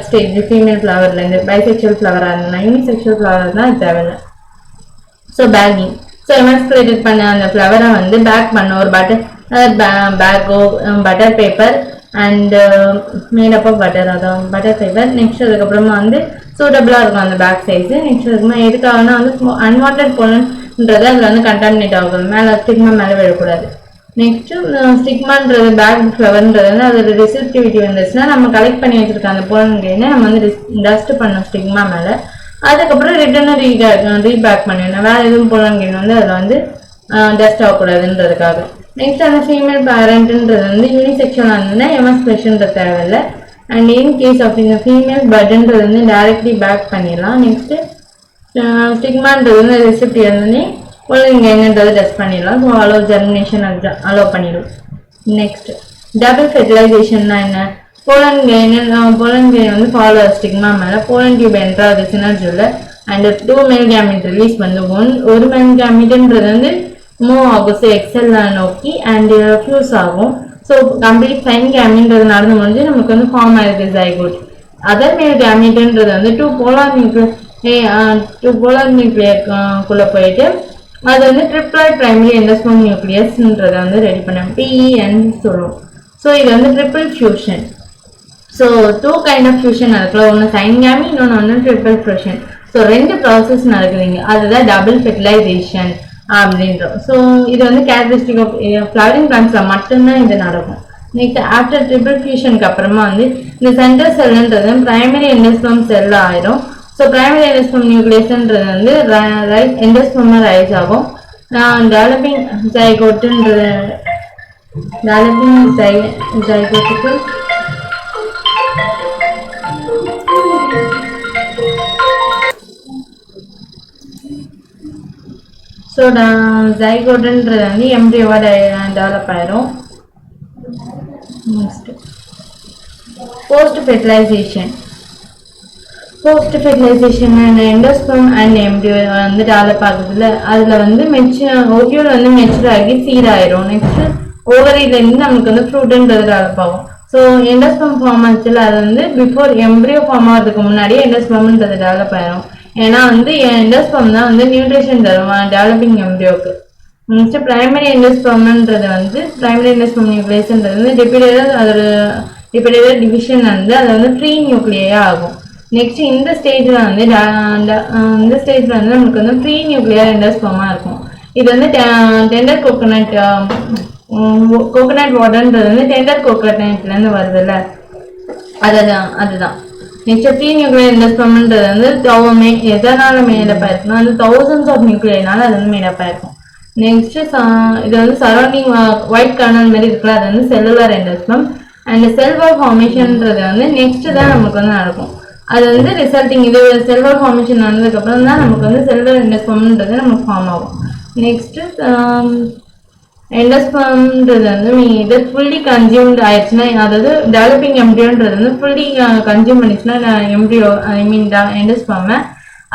ஸ்டேஜ் ஃபீமேல் ஃப்ளவர்லேருந்து பைசெக்சுவல் ஃப்ளவராக இருந்ததுன்னா யூனிசெக்சுவல் ஃப்ளவர் தான் தேவையில்லை. ஸோ பேக்கிங், ஸோ எமாஸ்குலேட்டட் பண்ண அந்த ஃப்ளவரை வந்து பேக் பண்ண ஒரு பேக்கோ butter paper and made up of butter, அதான் பட்டர் பேப்பர். நெக்ஸ்ட் அதுக்கப்புறமா வந்து சூட்டபிளாக இருக்கும் அந்த பேக் சைஸு. நெக்ஸ்ட் அதுக்குமா எதுக்காகனா வந்து அன்வான்ட் போலன்ன்றது அதில் வந்து கண்டாமினேட் ஆகும், மேலே ஸ்டிக்மா மேலே விழக்கூடாது. நெக்ஸ்ட்டு ஸ்டிக்மான்றது பேக் ஃப்ளவர்ன்றது வந்து அதோட ரிசெப்டிவிட்டி வந்துச்சுன்னா நம்ம கலெக்ட் பண்ணி வச்சிருக்க அந்த போலன் கிரெயினை நம்ம வந்து டஸ்ட் பண்ணோம் ஸ்டிக்மா மேலே. அதுக்கப்புறம் ரிட்டர்னும் ரீபேக் பண்ணிடணும். வேறு எதுவும் போலன் கிரெயின் வந்து அதில் வந்து டஸ்ட் ஆகக்கூடாதுன்றதுக்காக. நெக்ஸ்ட் அந்த ஃபீமேல் பேரண்ட்ன்றது வந்து யூனிசெக்ஷுவலாக இருந்ததுன்னா எமாஸ்குலேஷன்றது தேவையில்லை. அண்ட் இன் கேஸ் ஆஃப் இந்த ஃபீமேல் பட்ன்றது வந்து டைரக்ட்லி பேக் பண்ணிடலாம். நெக்ஸ்ட்டு ஸ்டிக்மான்றது வந்து ரிசெப்டிவ் இருந்தோடனே போலன் கிரெயின்ன்றது டஸ்ட் பண்ணிடலாம். ஸோ அலோ ஜெர்மினேஷன் அலோ பண்ணிடும். நெக்ஸ்ட் டபுள் ஃபெர்டிலைசேஷன்னா என்ன? போலன் கிரெயின் வந்து ஃபாலோ ஸ்டிக்மா மேலே போலன் டியூப் என்ட்ராது சினர்ஜியில் அண்ட் 2 மேல் கேமிட் ரிலீஸ் வந்து ஒரு மேல் கேமிட்ன்றது வந்து மூவ் ஆகும். ஸோ எக்ஸெல் நோக்கி அண்ட் ஃபியூஸ் ஆகும். ஸோ கம்ப்ளீட் 5 கேமிட்ன்றது நடந்து முடிஞ்சு நமக்கு வந்து ஃபார்ம் ஆயிருக்கு ஜைகோட். அதர் மேல் கேமிட்ன்றது வந்து 2 போலார் நியூக்ளியருக்குள்ளே போயிட்டு அது வந்து ட்ரிப்ளாய்ட் பிரைமரி எண்டோஸ்பர்ம் நியூக்ளியஸ்ன்றதை வந்து ரெடி பண்ண PEN சொல்லுவோம். ஸோ இது வந்து triple fusion. So 2 kind of fusion நடக்கல, ஒன்று சைன்காமி இன்னொன்று வந்து ட்ரிபிள் ஃபியூஷன். ஸோ 2 ப்ராசஸ் நடக்குதுங்க, அதுதான் டபுள் ஃபெர்டிலைசேஷன் அப்படின்றோம். ஸோ இது வந்து கேரக்டரிஸ்டிக் ஆஃப் ஃப்ளவரிங் பிளான்ட்ஸில் மட்டும்தான் இது நடக்கும். நெக்ஸ்ட் ஆஃப்டர் ட்ரிபிள் ஃபியூஷனுக்கு அப்புறமா வந்து இந்த சென்ட்ரல் செல்லுன்றது பிரைமரி எண்டோஸ்பர்ம் செல் ஆயிரும். ஸோ பிரைமரி எண்டோஸ்பர்ம் நியூக்ளியஸ்ன்றது வந்து ரைட் எண்டோஸ்பர்மாக ரைஸ் ஆகும். டெவலப்பிங் ஜைகோட்டுன்றது ஜைகோட்டுக்கு ஸோ ஜைகோட்டுன்றது வந்து எம்ப்ரியோவாக டெவலப் ஆயிரும். Next post fertilization. Post fertilization and endosperm and embryo வந்து டெவலப் ஆகுதுல, அதில் வந்து ஓவியூல் வந்து மெச்சூர் ஆகி சீட் ஆயிரும். நெக்ஸ்ட் ஓவரியிலேருந்து நமக்கு வந்து ஃப்ரூட்டுன்றது டெவலப் ஆகும். ஸோ எண்டோஸ்பெர்ம் ஃபார்ம் ஆச்சுல, அது வந்து பிஃபோர் எம்ப்ரியோ ஃபார்ம் ஆகிறதுக்கு முன்னாடியே எண்டோஸ்பெர்ம்ன்றது டெவலப் ஆயிரும். ஏன்னா வந்து எண்டோஸ்பெர்ம் தான் வந்து நியூட்ரிஷன் தரும் டெவலப்பிங் எம்ப்ரியோக்கு. நெக்ஸ்ட் பிரைமரி எண்டோஸ்பெர்ம்ன்றது வந்து பிரைமரி எண்டோஸ்பெர்ம் நியூக்ளியஸ்ன்றது வந்து டிபெண்டட் டிவிஷன் வந்து அது வந்து ஃப்ரீ நியூக்ளியா ஆகும். நெக்ஸ்ட் இந்த ஸ்டேஜ்ல வந்து நமக்கு வந்து ப்ரீ நியூக்ளியர் எண்டோஸ்பெர்மா இருக்கும். இது வந்து டெண்டர் கோகோனட் வாட்டர்ன்றது வந்து டெண்டர் கோகோனட்ல இருந்து வருதுல்ல, அதுதான். நெக்ஸ்ட் ப்ரீ நியூக்ளியர் எண்டோஸ்பெர்ம்ன்றது வந்து எதனால மேடப் ஆயிருக்குன்னா வந்து தௌசண்ட்ஸ் ஆஃப் நியூக்ளியர்னால அது வந்து மேடப் ஆயிருக்கும். நெக்ஸ்ட் இது வந்து சரௌண்டிங் ஒயிட் கர்னல் மாதிரி இருக்குல்ல, அது வந்து செல்லுலர் எண்டோஸ்பெர்ம். அண்ட் செல்வால் ஃபார்மேஷன்ன்றது வந்து நெக்ஸ்ட் தான் நமக்கு வந்து நடக்கும். அது வந்து ரிசல்ட்டிங் இது செல்வால் ஃபார்மேஷன் நடந்ததுக்கப்புறம் தான் நமக்கு வந்து செல்லுலர் எண்டோஸ்பெர்ம்ன்றது நமக்கு ஃபார்ம் ஆகும். நெக்ஸ்ட் எண்டோஸ்பெர்ம்ன்றது வந்து இது ஃபுல்லி கன்சியூம்டு ஆயிடுச்சுன்னா, அதாவது டெவலப்பிங் எம்ப்ரியோன்றது வந்து ஃபுல்லி கன்சியூம் பண்ணிச்சுன்னா எம்ப்ரியோ எண்டோஸ்பெர்மை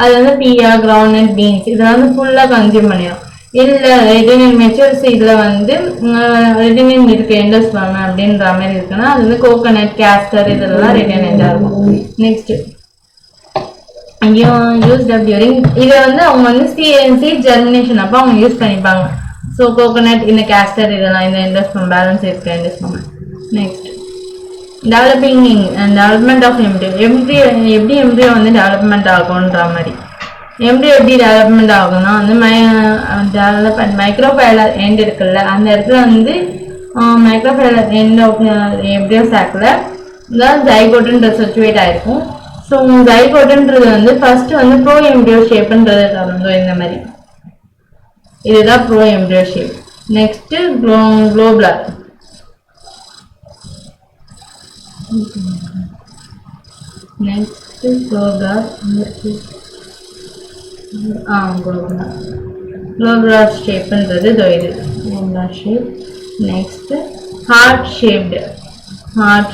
அது வந்து பீயா கிரவுண்ட் பீன்ஸ் இதெல்லாம் வந்து ஃபுல்லாக கன்சியூம் பண்ணிடும். இல்லை ரெட்டினின் மெச்சூர்ஸ் இதில் வந்து ரெட்டினின் இருக்கு எண்டோஸ்பெர்ம் அப்படின்ற மாதிரி இருக்குன்னா அது வந்து கோகோனட் கேஸ்டர் இதெல்லாம் ரெட்டினேட்டாக இருக்கும். நெக்ஸ்ட் யூஸ்ட் அப் டியூரிங் இதை வந்து அவங்க வந்து சீட் ஜெர்மினேஷன் அப்போ அவங்க யூஸ் பண்ணிப்பாங்க. ஸோ கோகோனட் இந்த கேஸ்டர் இதெல்லாம் இந்த எண்டோஸ்பெர்ம் பேலன்ஸ் இருக்கு endosperm. Next development of embryo எப்படி எம்ப்ரியோ வந்து டெவலப்மெண்ட் ஆகும்ன்ற மாதிரி எம்ப்ரியோ எப்படி டெவலப்மெண்ட் ஆகும்னா வந்து மைக்ரோஃபைலர் எண்ட் இருக்குல்ல, அந்த இடத்துல வந்து மைக்ரோஃபைலர் எண்ட் ஆஃப் எம்ப்ரியோ சாக்ல தான் ஜைகோட்டுன்ற சிச்சுவேட் ஆயிருக்கும். ஸோ ஜைகோட்டுன்றது வந்து ஃபர்ஸ்ட் வந்து ப்ரோ எம்ப்ரியோ ஷேப்ன்றது தொடங்கும் இந்த மாதிரி. இதுதான் pro embryo shape. Next globular. Next globular globular ஷேப்ன்றது இது globular shape. Next heart shaped heart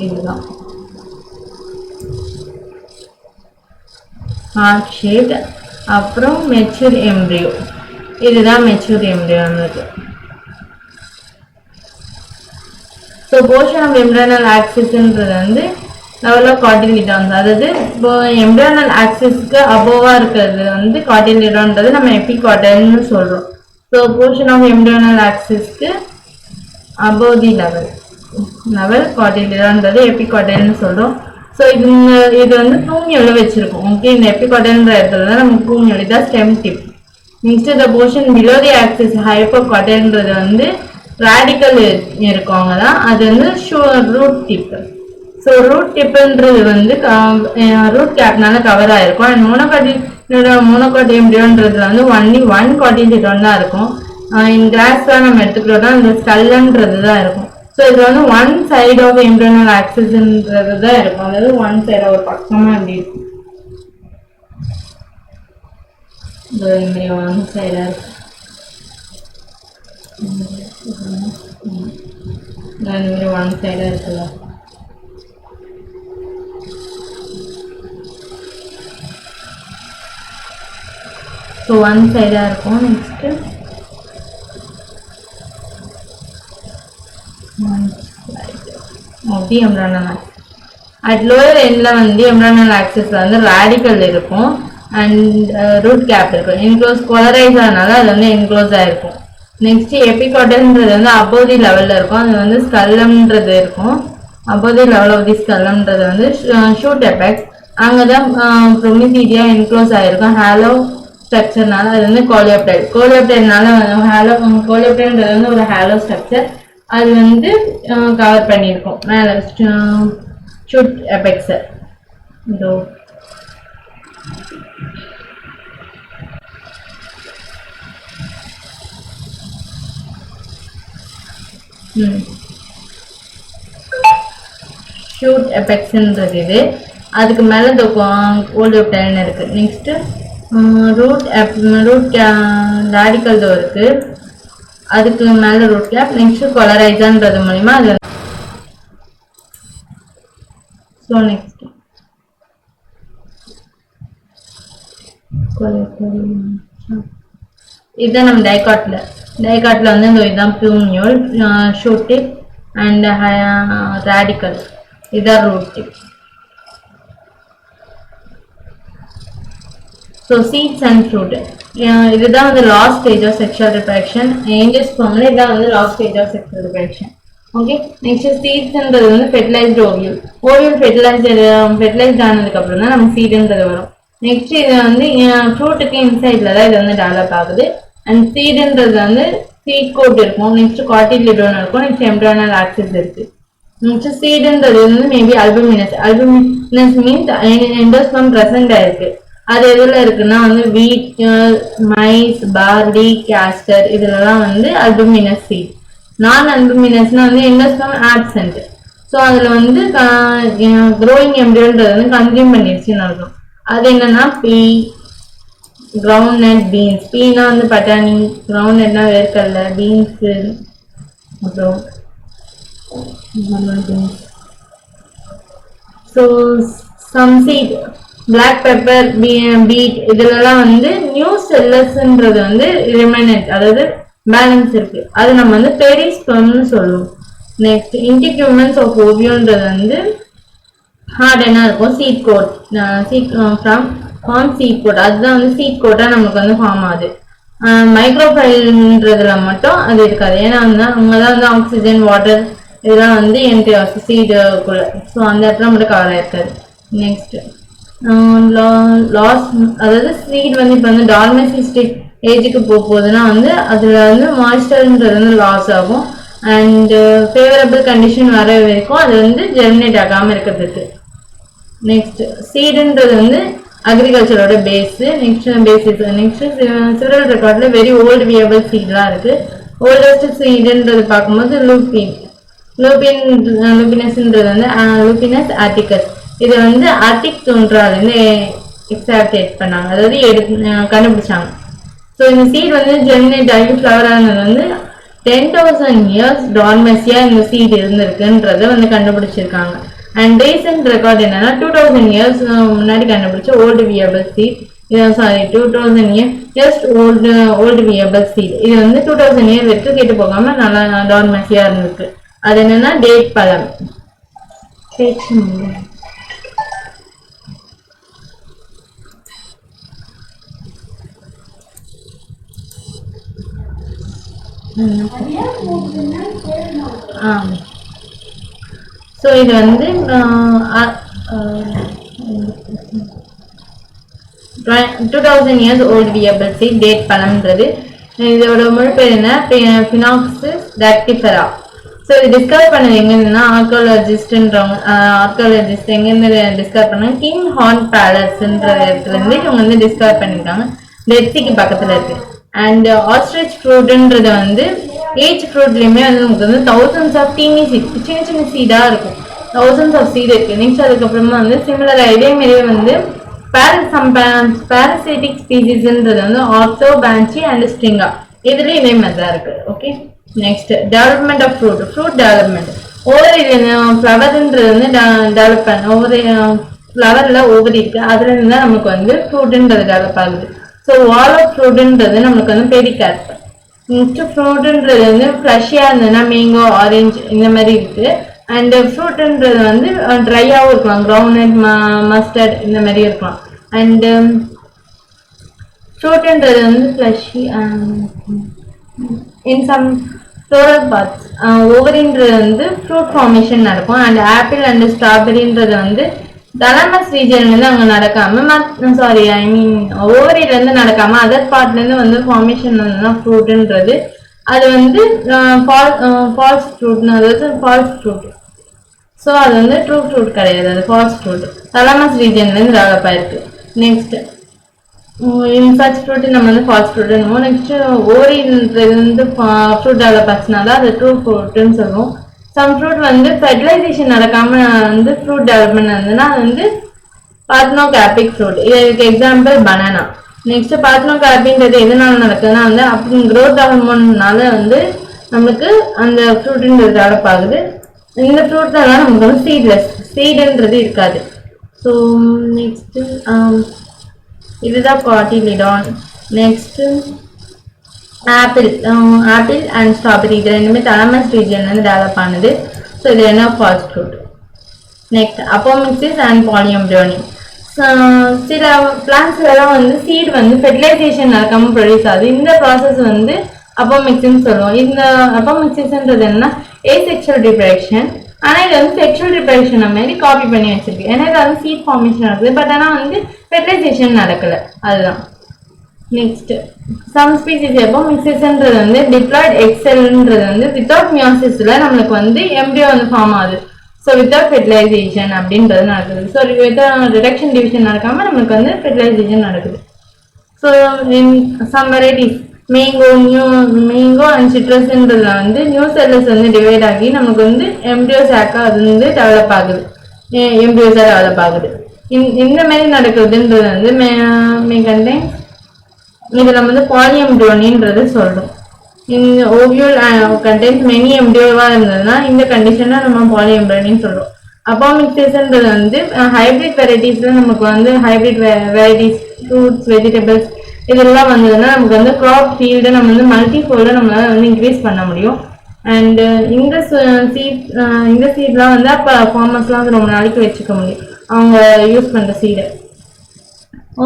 இதுதான் ஹார்ட் ஷேப்டு. அப்புறம் மெச்சூர் எம்ப்ரியோ, இதுதான் மெச்சூர் எம்ப்ரியோன்றது. ஸோ போர்ஷன் ஆஃப் எம்ப்ரியோனல் ஆக்சிஸ்ன்றது வந்து லெவல் ஆஃப் காட்டிலிடான்ஸ், அதாவது இப்போ எம்ப்ரியோனல் ஆக்சிஸ்க்கு அபோவா இருக்கிறது வந்து காட்டிலிடான்றது நம்ம எபிகாட்டில்னு சொல்றோம். ஸோ போர்ஷன் ஆஃப் எம்ப்ரியோனல் ஆக்சிஸ்க்கு அபோவ் தி லெவல் காட்டிலிடான்றது எபிகாட்டில்னு சொல்றோம். ஸோ இது வந்து ப்ளூமியோல வச்சிருக்கோம். ஓகே, இந்த எபிகாட்டில்ன்ற இடத்துல தான் நம்ம ப்ளூமியோல இதான் ஸ்டெம் டிப். நெக்ஸ்ட் இந்த போர்ஷன் பிலோ தி ஆக்சிஸ் ஹைப்போகாட்டில்ன்றது வந்து ராடிக்கல் இருக்கவங்க தான், அது வந்து ரூட் டிப். ஸோ ரூட் டிப்புன்றது வந்து ரூட் கேப்னால கவர் ஆயிருக்கும். அண்ட் மோனோகாட் எம்ப்ரியோன்றதுல வந்து ஒன்லி ஒன் காட்டிலிடான் தான் இருக்கும். இந்த கிராஸ்லாம் நம்ம எடுத்துக்கிட்டோம்னா இந்த ஸ்கல்ன்றது தான் இருக்கும். ஸோ இதில் வந்து ஒன் சைடு ஆஃப் எம்ப்ரியோனல் ஆக்சிஸ்ன்றது தான் இருக்கும், அதாவது ஒன் சைடு ஒரு பக்கமாக இப்படி இருக்கும். இந்த ஒன் சைடாக இருக்கும், இந்த மாதிரி ஒன் சைடாக இருக்குல்ல. ஸோ ஒன் சைடாக இருக்கும். Next embryonal axis at lower எண்டில் வந்து எம்ப்ரியோனல் ஆக்சிஸில் வந்து ராடிக்கல் இருக்கும் அண்ட் ரூட் கேப் இருக்கும். என்க்ளோஸ் போலரைஸ் ஆனால அது வந்து என்க்ளோஸ் ஆகிருக்கும். நெக்ஸ்ட் எபிகாட்டில்ன்றது வந்து அபோவ் தி லெவலில் இருக்கும், அது வந்து ஸ்கல்லம்ன்றது இருக்கும். Above the level of the ஸ்கல்லம்ன்றது வந்து ஷூட் எபெக்ஸ், அங்கே தான் ப்ரொமிதீரியா என்க்ளோஸ் ஆகிருக்கும் ஹாலோ ஸ்ட்ரக்சர்னால. அது வந்து கோலியோப்டைட்னால கோலியோப்டைட்ன்றது வந்து ஒரு ஹாலோ ஸ்ட்ரக்சர், அது வந்து கவர் பண்ணியிருக்கோம் மேலே ஷூட் எபெக்ஸை. இதோ ஷூட் எபெக்ஸ்ன்றது இது. அதுக்கு மேலே இந்த ஓல்டோப்டைன் இருக்கு. நெக்ஸ்ட் ரூட் ரூட் ராடிக்கல் தோ இருக்கு, அதுக்கு மேலே ரூட் கேப். நெக்ஸ்ட் கொலரைசான்றது மூலிமா அது. ஸோ நெக்ஸ்ட் இதுதான் நம்ம டைகாட்ல வந்து இந்த இதுதான் plumule, shoot tip and radical, இதுதான் root tip. So seeds and fruit இதுதான் வந்து last stage of sexual reproduction. ஏஞ்சோஸ்பெர்ம்ல இதான் வந்து last stage of sexual reproduction. Okay, next சீட்ஸ்ன்றது வந்து ஃபெர்டிலைஸ்டு ஓவியூல். ஓவியூல் ஃபெர்டிலைஸ்ட் ஆனதுக்கு அப்புறம் தான் நம்ம சீடுன்றது வரும். நெக்ஸ்ட் இது வந்து ஃப்ரூட்டுக்கு இன்சைட்ல தான் இது வந்து டெவலப் ஆகுது. அண்ட் சீடுன்றது வந்து சீட் கோட் இருக்கும், நெக்ஸ்ட் காட்டிலிடோன் இருக்கும், நெக்ஸ்ட் எம்ப்ரியானல் ஆக்சிஸ் இருக்கு. நெக்ஸ்ட் சீடுன்றது வந்து maybe albuminous means endosperm present ஆயிருக்கு. அது எதுல இருக்குன்னா வந்து வீட், மைஸ், பார்லி, கேஸ்டர் இதுலலாம் வந்து அல்புமினஸ் சீட். நான் அல்புமினஸ்னா வந்து எண்டோஸ்பெர்ம் ஆப்சென்ட். ஸோ அதுல வந்து க்ரோயிங் எம்ப்ரியோன்றது வந்து கன்சியூம் பண்ணிடுச்சுன்னு அர்த்தம். அது என்னன்னா பீ, கிரவுண்ட் நட், பீன்ஸ். பீனா வந்து பட்டாணி, கிரவுண்ட் நட்னா வேர்க்கடலை, பீன்ஸ் அப்புறம் so some seed, black pepper, beet இதுலலாம் வந்து நியூ செல்லர்ஸ்ன்றது வந்து ரிமைனன்ட், அதாவது பேலன்ஸ் இருக்கு. அது நம்ம வந்து பெரிஸ்பெர்ம்னு சொல்லுவோம். நெக்ஸ்ட் இன்டிக்யூமென்ட்ஸ் ஆஃப் ஓவியோன்றது வந்து ஹார்டனா இருக்கும். Seed coat form seed coat, அதுதான் வந்து சீட் கோட்டா நமக்கு வந்து ஃபார்ம் ஆகுது. மைக்ரோஃபைல்ன்றதுல மட்டும் அது இருக்காது, ஏன்னா வந்து அங்கதான் வந்து ஆக்சிஜன், வாட்டர் இதெல்லாம் வந்து என்ட்ரி ஆகும் சீடுக்குள்ள. ஸோ அந்த இடத்துல மட்டும் கவர் ஆயிருக்காது. நெக்ஸ்ட் லாஸ், அதாவது சீட் வந்து இப்போ வந்து டார்மசி ஏஜுக்கு போகுதுன்னா வந்து அதுல வந்து மாய்ஸ்டர்ன்றது வந்து லாஸ் ஆகும். அண்ட் ஃபேவரபிள் கண்டிஷன் வர வரைக்கும் அது வந்து ஜெர்மினேட் ஆகாம இருக்கிறதுக்கு. நெக்ஸ்ட் சீடுன்றது வந்து அக்ரிகல்ச்சரோட base. Next basis. Next several ரெக்கார்ட்ல வெரி ஓல்டு வியபிள் சீட்லாம் இருக்கு. ஓல்டஸ்ட் சீடுன்றது பார்க்கும்போது லூபினஸ்ன்றது வந்து லூபினஸ் ஆர்டிகஸ். இது வந்து ஆர்டிக் தோன்றாலேருந்து எக்ஸாக்டேட் பண்ணாங்க, அதாவது கண்டுபிடிச்சாங்க. ஸோ இந்த சீட் வந்து ஜெர்மினேட் ஆகி ஃப்ளவர் ஆனது வந்து 10,000 years டார்மசியா இந்த சீட் இருந்திருக்குன்றத வந்து கண்டுபிடிச்சிருக்காங்க. அண்ட் ரீசெண்ட் ரெக்கார்ட் என்னன்னா 2000 years முன்னாடி கண்டுபிடிச்ச old viable seed. 2000 years old viable seed. இது வந்து 2000 years வரைக்கும் கேட்டு போகாம நல்லா டார்மசியா இருந்திருக்கு. அது என்னன்னா டேட் பழம். ஸோ இது வந்து 2000 years old viable seed date பழம்ன்றது. இதோட முழு பேர் என்ன? பினாக்சிஸ் டாக்டிஃபெரா. ஸோ இது டிஸ்கவர் பண்ணது எங்கன்னா ஆர்கியாலஜிஸ்ட் எங்கேருந்து டிஸ்கவர் பண்ணாங்க? கிங் ஹார்ன் பேலஸ்ன்ற இடத்துல இருந்து இவங்க வந்து டிஸ்கவர் பண்ணியிருக்காங்க. டெட்சிக்கு பக்கத்துல இருக்கு. அண்ட் ஆஸ்ட்ரிச் ஃப்ரூட்ன்றது வந்து ஏஜ் ஃப்ரூட்லயுமே வந்து நமக்கு வந்து thousands ஆஃப் டீனி சீட், சின்ன சின்ன சீடா இருக்கும். thousands ஆஃப் சீட் இருக்கு. நெக்ஸ்ட் அதுக்கப்புறமா வந்து சிமிலரா இதே மாதிரியே வந்து parasitic ஸ்பீசிஸ்ன்றது வந்து ஆர்த்தோ, பேன்சி அண்ட் ஸ்ட்ரிங்கா, இதுலயும் இதே மாதிரி தான் இருக்கு. Okay, next development of fruit development. Ovary ஃப்ளவர்ன்றது வந்து டெவலப் பண்ண ஓவரி ஃப்ளவர்ல ஓவரி இருக்கு, அதுல இருந்து தான் நமக்கு வந்து ஃப்ரூட்ன்றது டெவலப் ஆகுது. ஸோ வால் ஆஃப் ஃப்ரூட்ன்றது நமக்கு வந்து பெரிகார்ப். நெக்ஸ்ட் ஃப்ரூட்ன்றது வந்து ஃப்ளஷியா இருந்ததுன்னா மேங்கோ, ஆரஞ்சு இந்த மாதிரி இருக்கு. அண்ட் ஃப்ரூட்ன்றது வந்து ட்ரையாகவும் இருக்கலாம், கிரவுண்ட் மஸ்டர்ட் இந்த மாதிரி இருக்கலாம். அண்ட் ஃப்ரூட்ன்றது வந்து fleshy in some floral parts. ஓவரின்றது வந்து ஃப்ரூட் ஃபார்மேஷன் நடக்கும். அண்ட் ஆப்பிள் அண்ட் ஸ்ட்ராபெரின்றது வந்து தலமஸ் ரீஜன்ல இருந்து அங்க நடக்காம ஓவரியில இருந்து நடக்காம அதர் பார்ட்ல இருந்து வந்து ஃபார்மேஷன் தான் ஃப்ரூட்ன்றது. அது வந்து ஃபால்ஸ் ஃப்ரூட், அதாவது ஃபால்ஸ் ஃப்ரூட். ஸோ அது வந்து ட்ரூ ஃப்ரூட் கிடையாது, அது ஃபால்ஸ் ஃப்ரூட். தலமஸ் ரீஜன்ல இருந்து டெவலப் ஆயிருக்கு. நெக்ஸ்ட் சச் ஃப்ரூட் நம்ம வந்து ஃபால்ஸ் ஃப்ரூட்னுவோம். நெக்ஸ்ட் ஓவரின்றது வந்து ஃப்ரூட் டெவலப் ஆச்சுன்னா தான் அது ட்ரூ ஃப்ரூட்னு சொல்லுவோம். சம் ஃப்ரூட் வந்து ஃபெர்டிலைசேஷன் நடக்காம வந்து ஃப்ரூட் டெவலப்மெண்ட் இருந்ததுன்னா அது வந்து பார்த்னோகார்பிக் ஃப்ரூட். இதுக்கு எக்ஸாம்பிள் பனானா. நெக்ஸ்ட் பார்த்னோகார்பின்றது எதனால நடக்குதுன்னா வந்து அப்படி growth ஹார்மோன்னால வந்து நமக்கு அந்த ஃப்ரூட்ன்றது டெவலப் ஆகுது. இந்த ஃப்ரூட்னால நமக்கு வந்து சீடுன்றது இருக்காது. ஸோ நெக்ஸ்ட் இதுதான் காட்டிலிடான். நெக்ஸ்ட் ஆப்பிள் அண்ட் ஸ்ட்ராபெரி இது ரெண்டுமே தலமஸ் ரீஜியன்ல இருந்து டெவலப் ஆனது. ஸோ இது என்ன ஃபாஸ்ட் fruit. Next apomixis and polyembryony. சில பிளான்ஸ்லாம் வந்து சீட் வந்து ஃபெர்டிலைசேஷன் நடக்காம ப்ரொடியூஸ் ஆகுது. இந்த ப்ராசஸ் வந்து அப்போமிக்சின்னு சொல்லுவோம். இந்த அப்போமிக்சிஸ்ன்றது என்னன்னா ஏசெக்சுவல் ரிப்ரடக்ஷன். ஆனால் இது வந்து செக்ஷுவல் ரிப்ரடக்ஷன் மாதிரி காப்பி பண்ணி வச்சிருக்கு. ஏன்னா இது வந்து சீட் ஃபார்மேஷன் நடக்குது. பட் ஆனால் வந்து ஃபெர்டிலைசேஷன் நடக்கல. அதுதான். நெக்ஸ்ட் சம் ஸ்பீசிஸ் அப்போமிக்சிஸ்ன்றது வந்து டிப்ளாய்ட் எக்ஸெல்ன்றது வந்து வித்தவுட் மியாசிஸ்ல நம்மளுக்கு வந்து எம்ப்ரியோ வந்து ஃபார்ம் ஆகுது. ஸோ வித்தவுட் ஃபெர்டிலைசேஷன் அப்படின்றது நடக்குது. ஸோ ரிடக்ஷன் டிவிஷன் நடக்காம நமக்கு வந்து ஃபெர்டிலைசேஷன் நடக்குது. So in some varieties mango and சிட்ரஸ்ன்றதுல வந்து நியூ செல்லஸ் வந்து டிவைட் ஆகி நமக்கு வந்து எம்ப்ரியோ சாக்கா அது வந்து டெவலப் ஆகுது. எம்ப்ரியோஸா டெவலப் ஆகுது. இந்த மாதிரி நடக்குதுன்றது வந்து இதுல வந்து பாலிஎம்ப்ரியோனின்றது சொல்றோம். இந்த ஓவியூல் கண்டென்ட் மெனி எம்ப்ரியோவா இருந்ததுன்னா இந்த கண்டிஷனை நம்ம பாலிஎம்ப்ரியோனின்னு சொல்றோம். அப்போமிக்சிஸ்ன்றது வந்து ஹைபிரிட் வெரைட்டிஸ்ல நமக்கு வந்து ஹைபிரிட் வெரைட்டிஸ் ஃப்ரூட்ஸ் வெஜிடபிள்ஸ் இதெல்லாம் வந்ததுன்னா நமக்கு வந்து கிராப் ஃபீல்டு நம்ம வந்து மல்டி ஃபோல்டை நம்மளால வந்து இன்க்ரீஸ் பண்ண முடியும். அண்ட் இந்த சீட்லாம் வந்து அப்போ ஃபார்மர்ஸ்லாம் வந்து ரொம்ப நாளைக்கு வச்சுக்க முடியும் அவங்க யூஸ் பண்ணுற சீடை.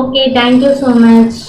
Okay, thank you so much.